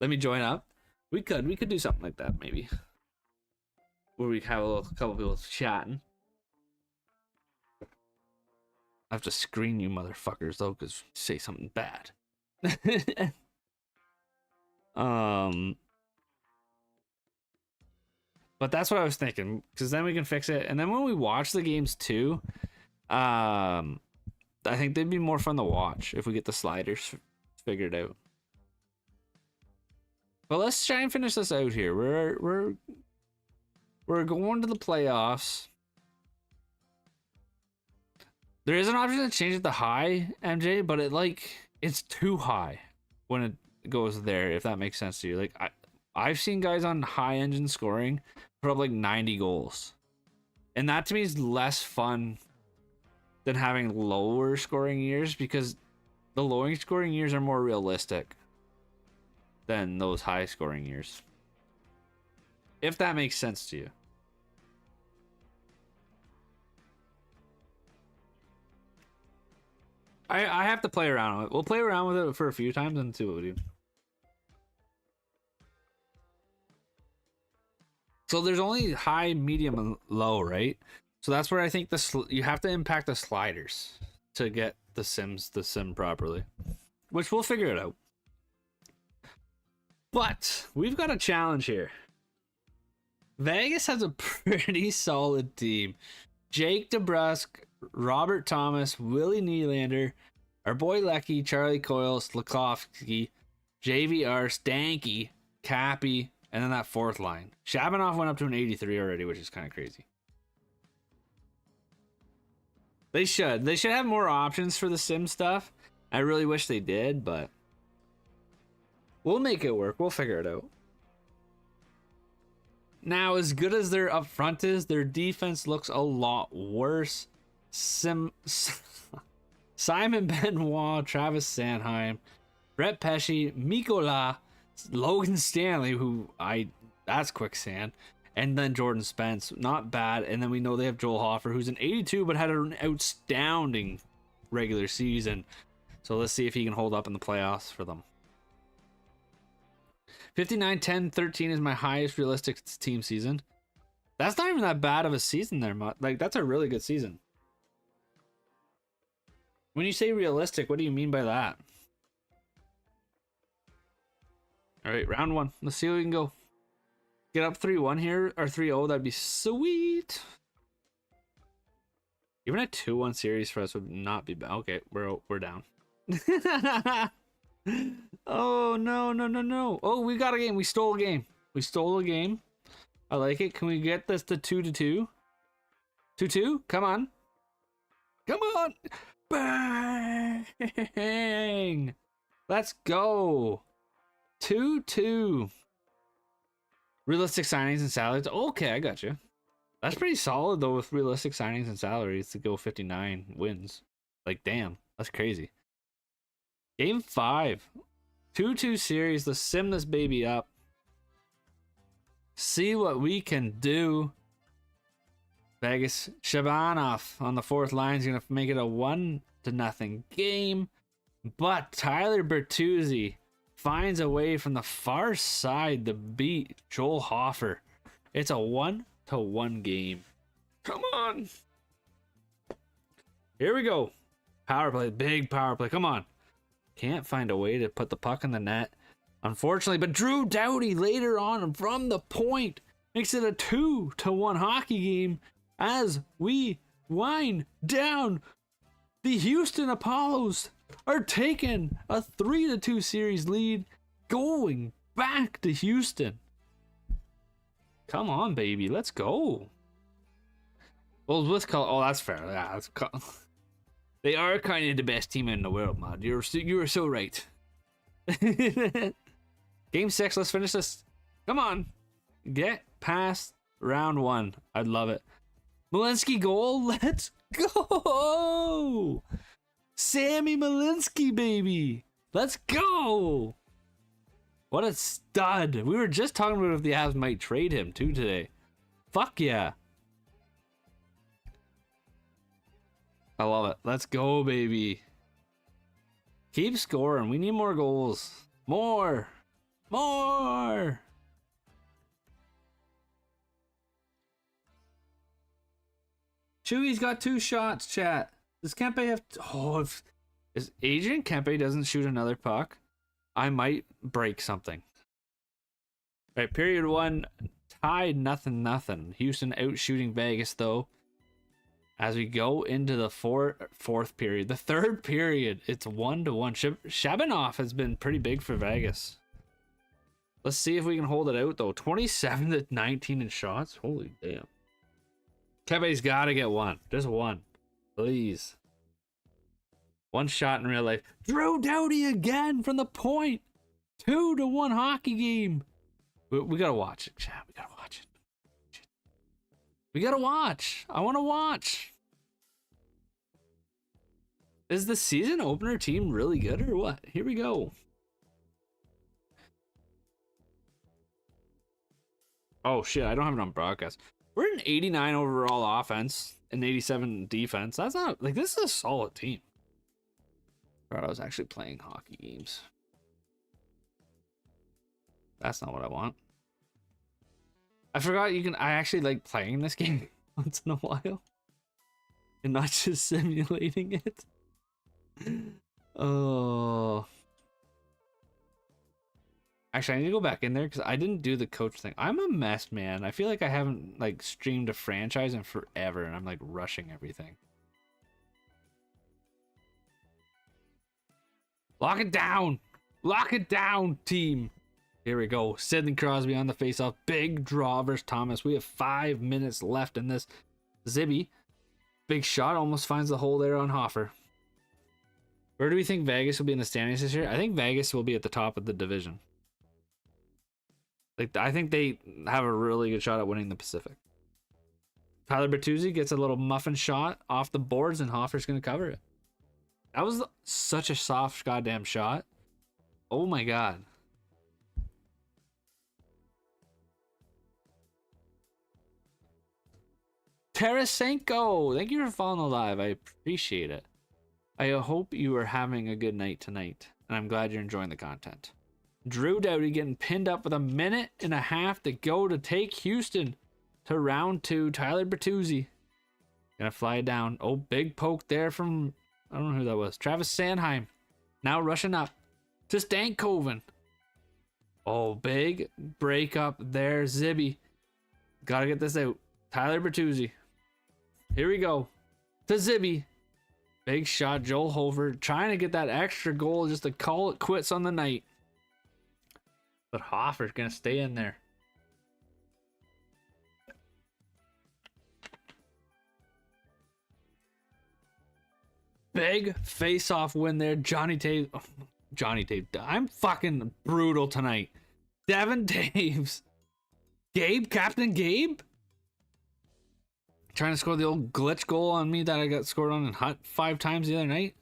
Let me join up. We could do something like that maybe. Where we have a couple people chatting. I have to screen you motherfuckers though, because you say something bad. um, but that's what I was thinking, because then we can fix it, and then when we watch the games too, I think they'd be more fun to watch if we get the sliders figured out. But let's try and finish this out here. We're going to the playoffs. There is an option to change it to high, MJ, but it's too high when it goes there, if that makes sense to you. Like I've seen guys on high engine scoring put up like 90 goals. And that to me is less fun than having lower scoring years, because the lower scoring years are more realistic than those high scoring years. If that makes sense to you. I have to play around with it. We'll play around with it for a few times and see what we do. So there's only high, medium, and low, right? So that's where I think you have to impact the sliders to get the sim properly, which we'll figure it out. But we've got a challenge here. Vegas has a pretty solid team. Jake DeBrusk, Robert Thomas, Willie Nylander, our boy Lecky, Charlie Coyle, Slakowski, JVR, Stanky, Cappy, and then that fourth line. Shabanoff went up to an 83 already, which is kind of crazy. They should have more options for the sim stuff. I really wish they did, but we'll make it work. We'll figure it out. Now, as good as their up front is, their defense looks a lot worse. Simon Benoit, Travis Sanheim, Brett Pesce, Mikola, Logan Stanley, that's quicksand, and then Jordan Spence, not bad. And then we know they have Joel Hofer, who's an 82 but had an outstanding regular season. So let's see if he can hold up in the playoffs for them. 59, 10, 13 is my highest realistic team season. That's not even that bad of a season there. Like, that's a really good season. When you say realistic, what do you mean by that? All right, round one. Let's see how we can go. Get up 3-1 here, or 3-0. That'd be sweet. Even a 2-1 series for us would not be bad. Okay, we're down. Oh, no. Oh, we got a game. We stole a game. I like it. Can we get this to 2-2? 2-2? Come on. Bang! Let's go. 2-2. Realistic signings and salaries. Okay, I got you. That's pretty solid, though, with realistic signings and salaries to go 59 wins. Like, damn. That's crazy. Game 5. 2-2 series. Let's sim this baby up. See what we can do. Vegas. Shabanoff on the fourth line is going to make it a 1-0 game. But Tyler Bertuzzi finds a way from the far side to beat Joel Hofer. It's a 1-1 game. Come on. Here we go. Power play. Big power play. Come on. Can't find a way to put the puck in the net, unfortunately. But Drew Doughty later on from the point makes it a 2-1 hockey game as we wind down. The Houston Apollos are taking a 3-2 series lead, going back to Houston. Come on, baby, let's go. Well, with color. Oh, that's fair. Yeah, they are kind of the best team in the world, man. You were so right. Game 6. Let's finish this. Come on, get past round 1. I'd love it. Malinsky goal. Let's go. Sammy Malinsky, baby. Let's go. What a stud. We were just talking about if the Avs might trade him too today. Fuck yeah. I love it. Let's go, baby. Keep scoring. We need more goals. More. Chewy's got 2 shots, chat. Does Kempe have? Oh, if Adrian Kempe doesn't shoot another puck, I might break something. All right, period one, tied 0-0. Houston out shooting Vegas though. As we go into the fourth period, the third period, it's 1-1. Shabanov has been pretty big for Vegas. Let's see if we can hold it out though. 27-19 in shots. Holy damn. Kepe's got to get one. Just one, please. One shot in real life. Drew Doughty again from the point. 2-1 hockey game. We gotta watch it, chat. We gotta watch it. We gotta watch. I want to watch. Is the season opener team really good or what? Here we go. Oh shit, I don't have it on broadcast. We're an 89 overall offense and 87 defense. That's not like, this is a solid team. I was actually playing hockey games. That's not what I want. I forgot I actually like playing this game once in a while and not just simulating it. Oh. Actually, I need to go back in there because I didn't do the coach thing. I'm a mess, man. I feel like I haven't like streamed a franchise in forever and I'm like rushing everything. Lock it down! Lock it down, team! Here we go. Sidney Crosby on the faceoff. Big draw versus Thomas. We have 5 minutes left in this. Zibby. Big shot. Almost finds the hole there on Hoffer. Where do we think Vegas will be in the standings this year? I think Vegas will be at the top of the division. Like, I think they have a really good shot at winning the Pacific. Tyler Bertuzzi gets a little muffin shot off the boards and Hoffer's going to cover it. That was such a soft goddamn shot. Oh my god. Tarasenko, thank you for following the live. I appreciate it. I hope you are having a good night tonight, and I'm glad you're enjoying the content. Drew Doughty getting pinned up with 1.5 minutes to go to take Houston to round 2. Tyler Bertuzzi gonna fly it down. Oh, big poke there from, I don't know who that was. Travis Sanheim now rushing up to Stankoven. Oh, big break up there. Zibby. Gotta get this out. Tyler Bertuzzi. Here we go. To Zibby. Big shot. Joel Hofer trying to get that extra goal just to call it quits on the night. But Hoffer's going to stay in there. Big face-off win there. Johnny Taves. Oh, Johnny Taves. I'm fucking brutal tonight. Devin Taves. Gabe? Captain Gabe? Trying to score the old glitch goal on me that I got scored on in Hut 5 times the other night.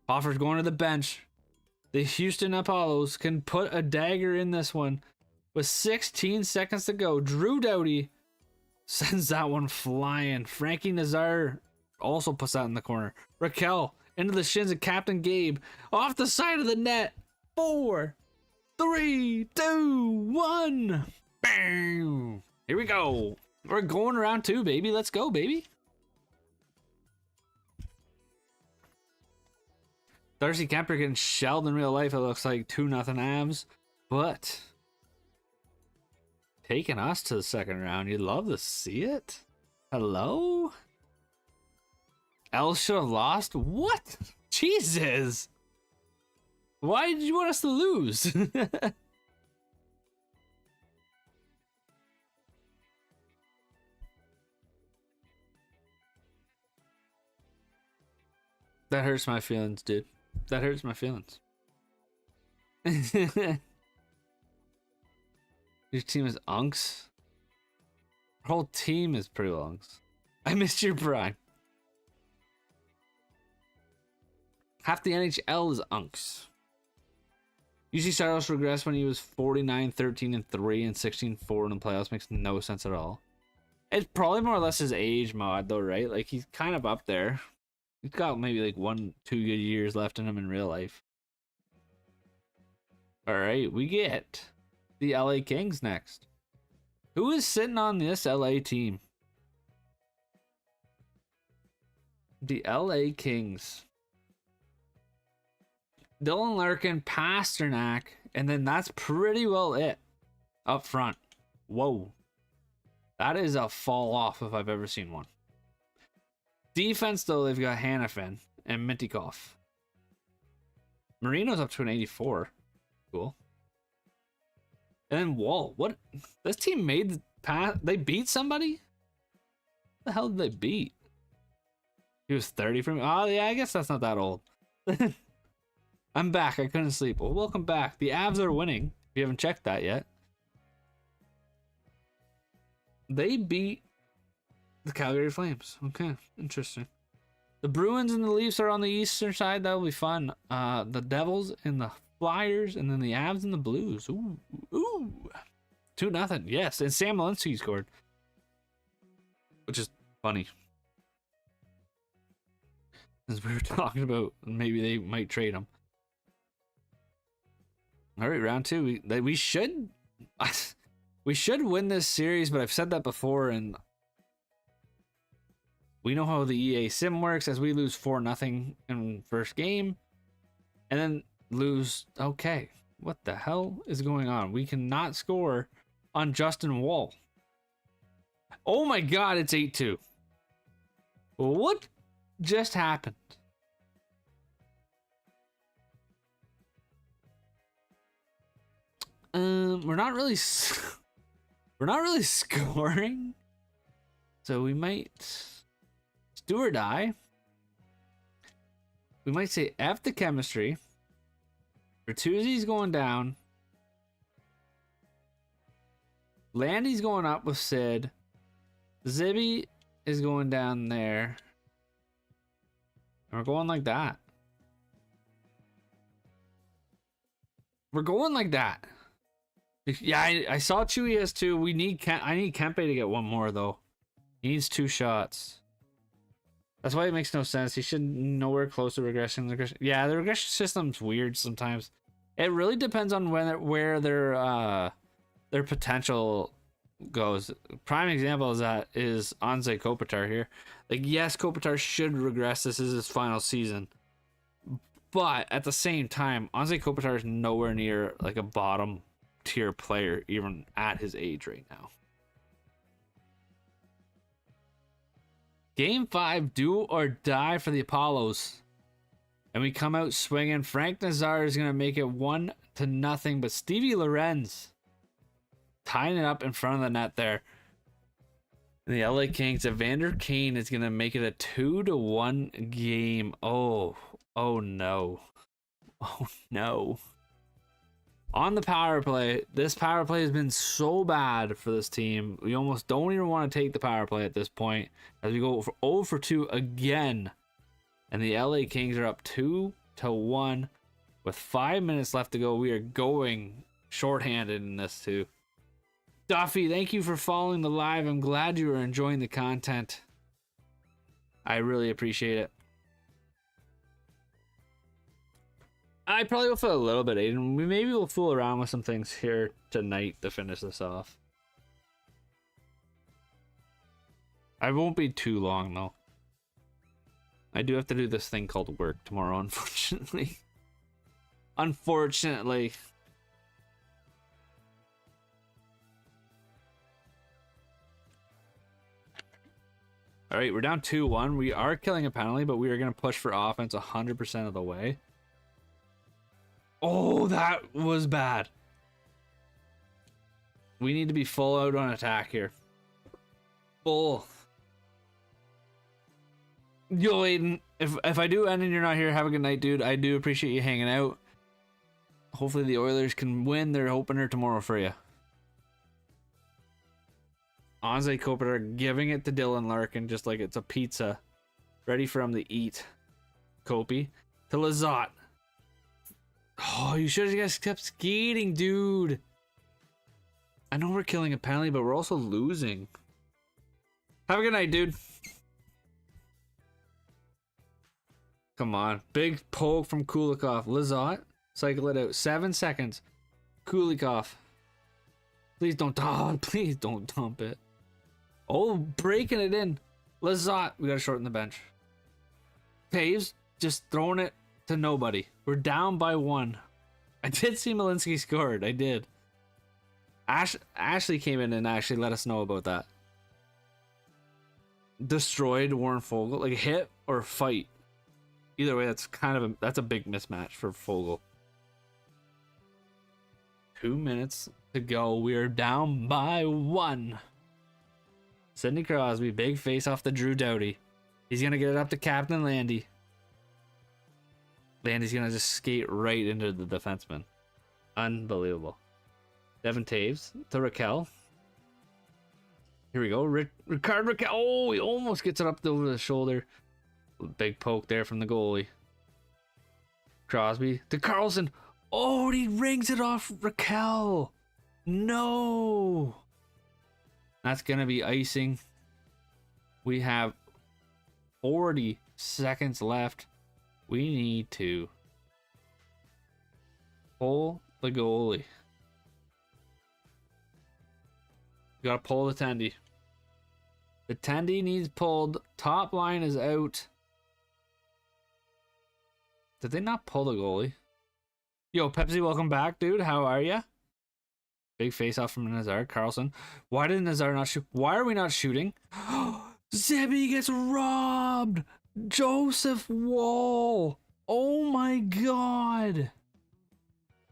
Hoffer's going to the bench. The Houston Apollos can put a dagger in this one with 16 seconds to go. Drew Doughty sends that one flying. Frankie Nazar also puts that in the corner. Raquel into the shins of Captain Gabe. Off the side of the net. 4, 3, 2, 1. Bam! Here we go. We're going around 2, baby. Let's go, baby. Darcy Kemper getting shelled in real life. It looks like 2-0 Avs. But taking us to the second round. You'd love to see it. Hello? Els should have lost? What? Jesus. Why did you want us to lose? That hurts my feelings, dude. That hurts my feelings. Your team is unks? Our whole team is pretty unks. I missed your prime. Half the NHL is unks. UC Saros regressed when he was 49, 13, and 3 and 16, 4 in the playoffs. Makes no sense at all. It's probably more or less his age mod, though, right? Like, he's kind of up there. He's got maybe like 1-2 good years left in him in real life. Alright, we get the LA Kings next. Who is sitting on this LA team? The LA Kings. Dylan Larkin, Pasternak, and then that's pretty well it up front. Whoa. That is a fall off if I've ever seen one. Defense, though, they've got Hanifin and Mintyukov. Marino's up to an 84. Cool. And then Wall. What? This team made the pass. They beat somebody? What the hell did they beat? He was 30 from. Oh, yeah, I guess that's not that old. I'm back. I couldn't sleep. Well, welcome back. The Avs are winning. If you haven't checked that yet. They beat the Calgary Flames. Okay, interesting. The Bruins and the Leafs are on the eastern side. That'll be fun. The Devils and the Flyers, and then the Avs and the Blues. Ooh. 2-0. Yes, and Sam Linsky scored. Which is funny. As we were talking about, maybe they might trade him. All right, round 2. We should... We should win this series, but I've said that before, and we know how the EA sim works. As we lose 4-0 in first game, and then lose. Okay, what the hell is going on? We cannot score on Justin Wall. Oh my God, it's 8-2. What just happened? We're not really scoring, so we might do or die. We might say F the chemistry. Bertuzzi's going down. Landy's going up with Sid. Zibby is going down there. And we're going like that. We're going like that. Yeah, I saw Chewy has 2. I need Kempe to get 1 more, though. He needs 2 shots. That's why it makes no sense. He should nowhere close to regression. Yeah, the regression system's weird sometimes. It really depends on where their potential goes. Prime example is Anze Kopitar here. Like, yes, Kopitar should regress. This is his final season. But at the same time, Anze Kopitar is nowhere near like a bottom tier player even at his age right now. Game 5, do or die for the Apollos, and we come out swinging. Frank Nazar is going to make it 1-0, but Stevie Lorenz tying it up in front of the net there. And the LA Kings, Evander Kane is going to make it a 2-1 game. Oh no. On the power play, this power play has been so bad for this team. We almost don't even want to take the power play at this point, as we go for 0 for 2 again. And the LA Kings are up 2-1 with 5 minutes left to go. We are going shorthanded in this too. Duffy, thank you for following the live. I'm glad you are enjoying the content. I really appreciate it. I probably will feel a little bit, Aiden. Maybe we'll fool around with some things here tonight to finish this off. I won't be too long, though. I do have to do this thing called work tomorrow, unfortunately. Unfortunately. All right, we're down 2-1. We are killing a penalty, but we are going to push for offense 100% of the way. Oh, that was bad. We need to be full out on attack here. Full. Yo, Aiden, if I do end and you're not here, have a good night, dude. I do appreciate you hanging out. Hopefully the Oilers can win their opener tomorrow for you. Anze Kopitar giving it to Dylan Larkin just like it's a pizza. Ready for him to eat. Kopi to Lizotte. Oh, you should have just kept skating, dude. I know we're killing a penalty, but we're also losing. Have a good night, dude. Come on. Big poke from Kulikov. Lizotte. Cycle it out. 7 seconds. Kulikov. Please don't dump. Please don't dump it. Oh, breaking it in. Lizotte. We got to shorten the bench. Taves just throwing it to nobody. We're down by 1. I did see Malinsky scored. I did. Ashley came in and actually let us know about that. Destroyed Warren Fogle. Like hit or fight. Either way, that's that's a big mismatch for Fogle. 2 minutes to go. We are down by 1. Sidney Crosby, big face off the Drew Doughty. He's gonna get it up to Captain Landy. Landy's gonna just skate right into the defenseman. Unbelievable. Devin Taves to Raquel. Here we go. Ricard Raquel. Oh, he almost gets it up over the shoulder. Big poke there from the goalie. Crosby to Carlson. Oh, he rings it off Raquel. No. That's going to be icing. We have 40 seconds left. We need to pull the goalie. You gotta pull the tendy. The tendy needs pulled. Top line is out. Did they not pull the goalie? Yo, Pepsi, welcome back, dude. How are ya? Big face off from Nazar. Carlson. Why did Nazar not shoot? Why are we not shooting? Zebby gets robbed. Joseph Wall. Oh my god.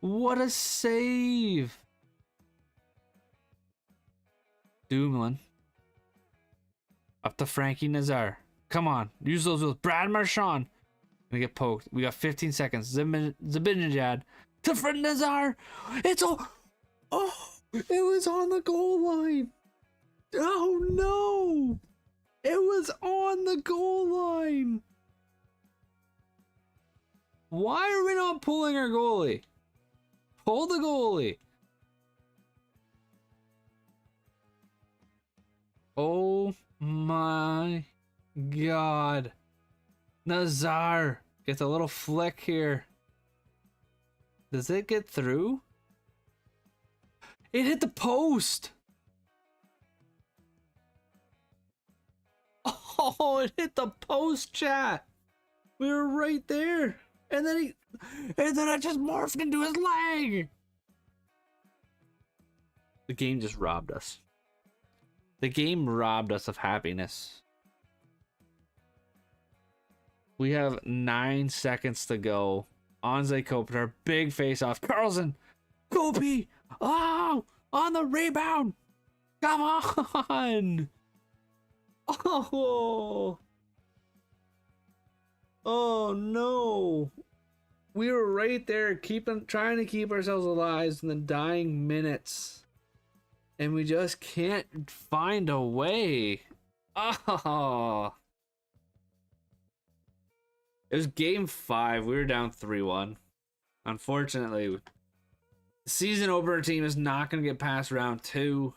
What a save. Dumoulin. Up to Frankie Nazar. Come on. Use those wheels. Brad Marchand. Gonna get poked. We got 15 seconds. Zabinjad. To Fred Nazar. It's all. Oh, it was on the goal line. Oh no. It was on the goal line. Why are we not pulling our goalie? Pull the goalie. Oh my god. Nazar gets a little flick here. Does it get through? It hit the post. Oh, it hit the post, chat. We were right there. And then it just morphed into his leg. The game just robbed us. The game robbed us of happiness. We have 9 seconds to go. Anze Kopitar, big face off. Carlson, Kopi, oh, on the rebound. Come on. Oh. Oh no. We were right there trying to keep ourselves alive in the dying minutes. And we just can't find a way. Oh. It was game 5. We were down 3-1. Unfortunately, the season opener team is not going to get past round 2.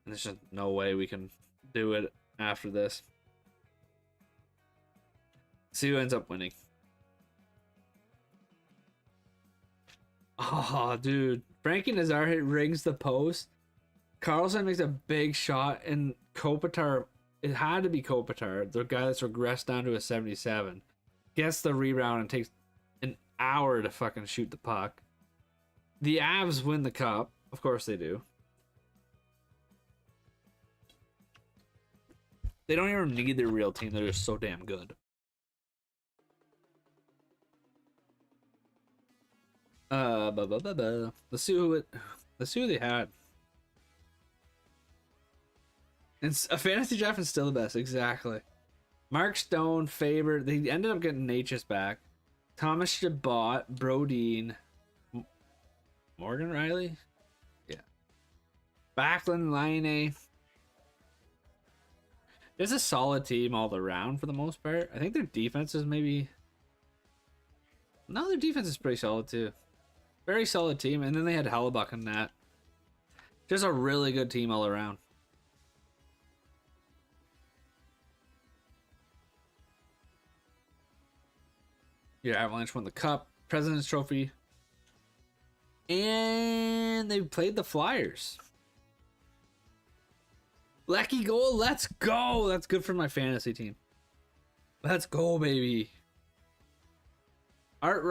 And there's just no way we can do it after this. See who ends up winning. Oh, dude. Frankie Nazar rings the post. Carlson makes a big shot, and Kopitar, it had to be Kopitar, the guy that's regressed down to a 77, gets the rebound and takes an hour to fucking shoot the puck. The Avs win the cup. Of course they do. They don't even need their real team. They're just so damn good. Let's see who they had. And a fantasy draft is still the best, exactly. Mark Stone, Faber, they ended up getting Natchez back. Thomas Chabot, Brodeen, Morgan Riley, yeah. Backlund, Laine. It's a solid team all around for the most part. I think their defense is maybe. No, their defense is pretty solid too. Very solid team, and then they had Hellebuck and that. Just a really good team all around. Your Avalanche won the Cup, President's Trophy, and they played the Flyers. Lucky goal, let's go! That's good for my fantasy team. Let's go, baby. Art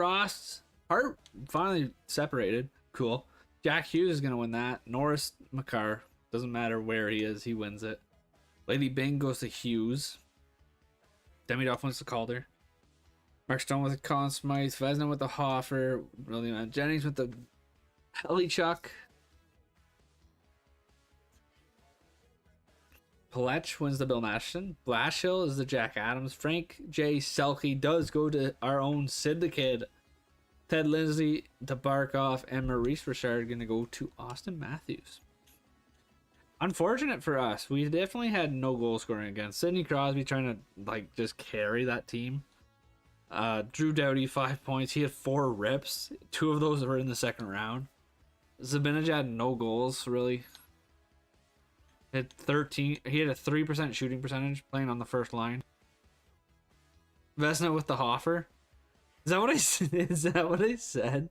finally separated. Cool. Jack Hughes is gonna win that. Norris McCarr, doesn't matter where he is, he wins it. Lady Bing goes to Hughes. Demi Duff wins to Calder. Mark Stone with the Conn Smythe. Vesna with the Hoffer. William Jennings with the Helichuk. Paletch wins the Bill Nashton. Blashill is the Jack Adams. Frank J. Selke does go to our own Sid the Kid. Ted Lindsay to Barkov, and Maurice Richard going to go to Austin Matthews. Unfortunate for us. We definitely had no goal scoring against. Sidney Crosby trying to like just carry that team. Drew Doughty 5 points. He had 4 rips. 2 of those were in the second round. Zabinaj had no goals really. Hit 13. He had a 3% shooting percentage playing on the first line. Vesna with the Hoffer. Is that what I said? Is that what I said?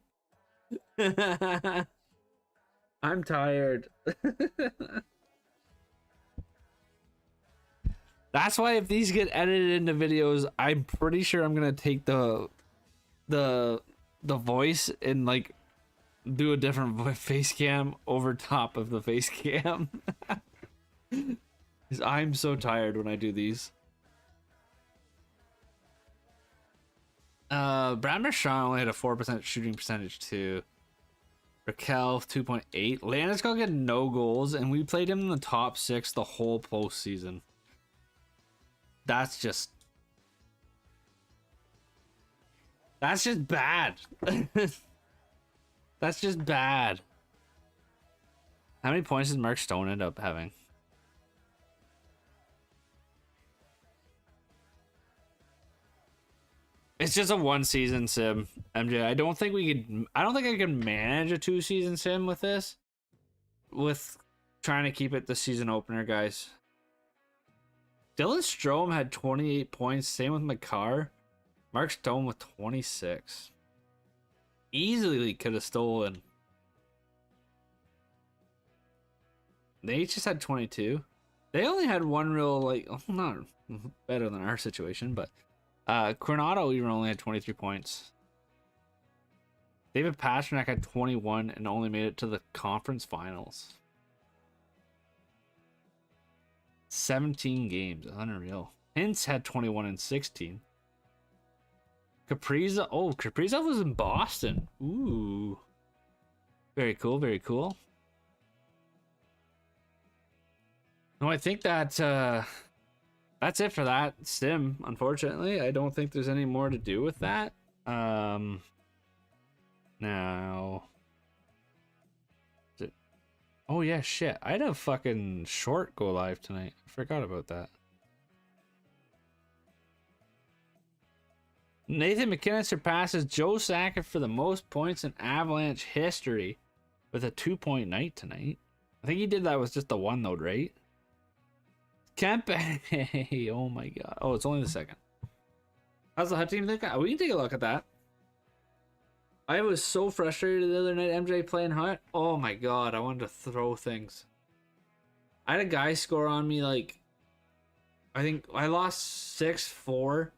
I'm tired. That's why if these get edited into videos, I'm pretty sure I'm gonna take the voice and like do a different face cam over top of the face cam. Because I'm so tired when I do these. Brad Marchand only had a 4% shooting percentage too. Raquel 2.8. Landeskog had no goals, and we played him in the top 6 the whole postseason. That's just bad. That's just bad. How many points did Mark Stone end up having? It's just a 1 season sim, MJ. I don't think I can manage a 2 season sim with this. With trying to keep it the season opener, guys. Dylan Strome had 28 points. Same with McCarr. Mark Stone with 26. Easily could have stolen. They just had 22. They only had one real, like, not better than our situation, but Coronado even only had 23 points. David Pastrnak had 21 and only made it to the conference finals. 17 games, unreal. Hintz had 21 and 16. Kaprizov was in Boston. Ooh. Very cool, very cool. No, I think that that's it for that sim, unfortunately. I don't think there's any more to do with that. Now. Oh yeah, shit. I had a fucking short go live tonight. I forgot about that. Nathan McKinnon surpasses Joe Sakic for the most points in Avalanche history with a 2-point night tonight. I think he did that with just the one though, right? Kempe. Oh my god. Oh, it's only the second. How's the hut team think? We can take a look at that. I was so frustrated the other night, MJ playing hut. Oh my god, I wanted to throw things. I had a guy score on me like, I think I lost 6-4,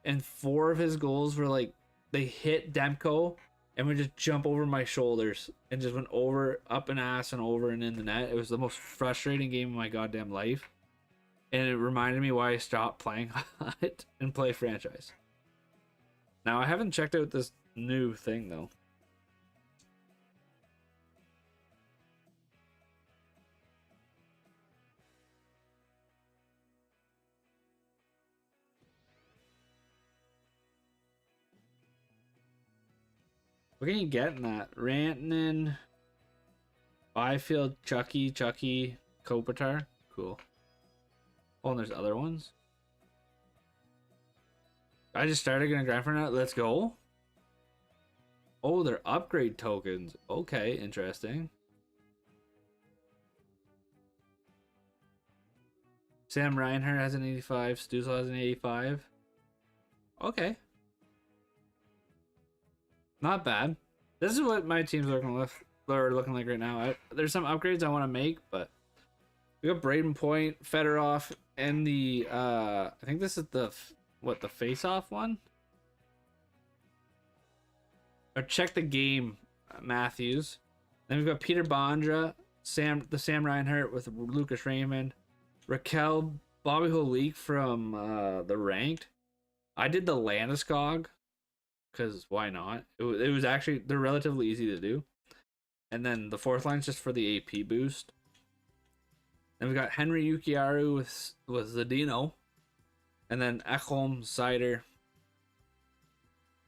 and 4 of his goals were like, they hit Demko and would just jump over my shoulders and just went over, up and ass and over and in the net. It was the most frustrating game of my goddamn life. And it reminded me why I stopped playing hut and play franchise. Now I haven't checked out this new thing though. What can you get in that? Rantanen, Byfield, Chucky, Kopitar. Cool. Oh, and there's other ones. I just started gonna grind for now. Let's go. Oh, they're upgrade tokens. Okay, interesting. Sam Reinhart has an 85. Stuzel has an 85. Okay. Not bad. This is what my team's looking like right now. There's some upgrades I want to make, but we got Braden Point, Fedorov, and the I think this is the what, the face-off one? Or check the game, Matthews. Then we've got Peter Bondra, the Sam Reinhart with Lucas Raymond, Raquel, Bobby Holik from the Ranked. I did the Landeskog, because why not? It was actually, they're relatively easy to do. And then the fourth line's just for the AP boost. Then we got Henry Yukiaru with Zadino. And then Ekholm, Cider.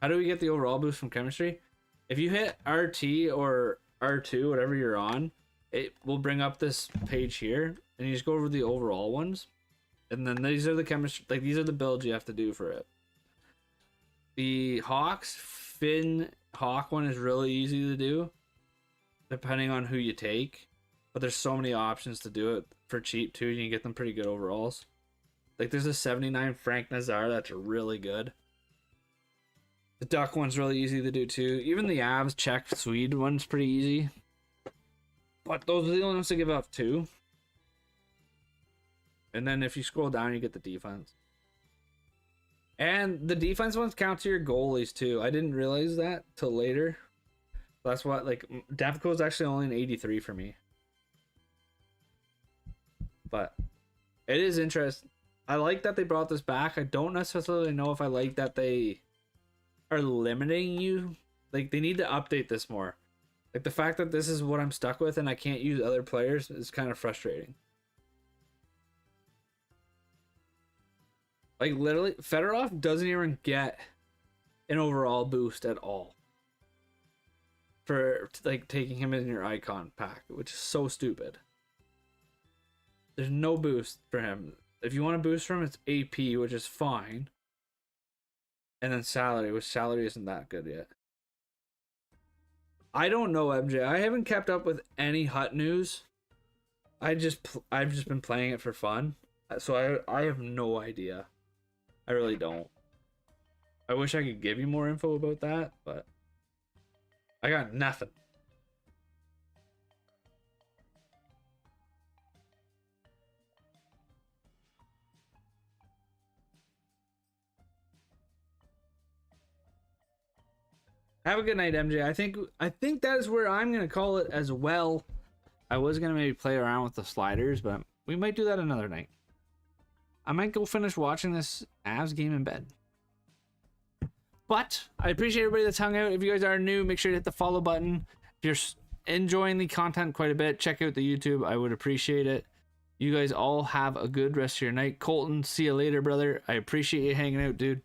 How do we get the overall boost from chemistry? If you hit RT or R2, whatever you're on, it will bring up this page here. And you just go over the overall ones. And then these are the chemistry, like these are the builds you have to do for it. The Hawks, Finn Hawk one is really easy to do, depending on who you take. But there's so many options to do it for cheap too. You can get them pretty good overalls. Like there's a 79 Frank Nazar that's really good. The Duck one's really easy to do too. Even the Avs Czech Swede one's pretty easy. But those are the only ones to give up too. And then if you scroll down, you get the defense. And the defense ones count to your goalies too. I didn't realize that till later. That's what, like, Devco's actually only an 83 for me. But it is interesting. I like that they brought this back. I don't necessarily know if I like that they are limiting you. Like, they need to update this more. Like, the fact that this is what I'm stuck with and I can't use other players is kind of frustrating. Like, literally, Fedorov doesn't even get an overall boost at all for, like, taking him in your icon pack, which is so stupid. There's no boost for him. If you want a boost from him, it's AP, which is fine. And then salary, which salary isn't that good yet. I don't know, MJ. I haven't kept up with any Hut news. I've just been playing it for fun. So I have no idea. I really don't. I wish I could give you more info about that, but I got nothing. Have a good night, MJ. I think that is where I'm gonna call it as well. I was gonna maybe play around with the sliders, but we might do that another night. I might go finish watching this Avs game in bed. But I appreciate everybody that's hung out. If you guys are new, make sure to hit the follow button. If you're enjoying the content quite a bit, check out the YouTube. I would appreciate it. You guys all have a good rest of your night. Colton, see you later, brother. I appreciate you hanging out, dude.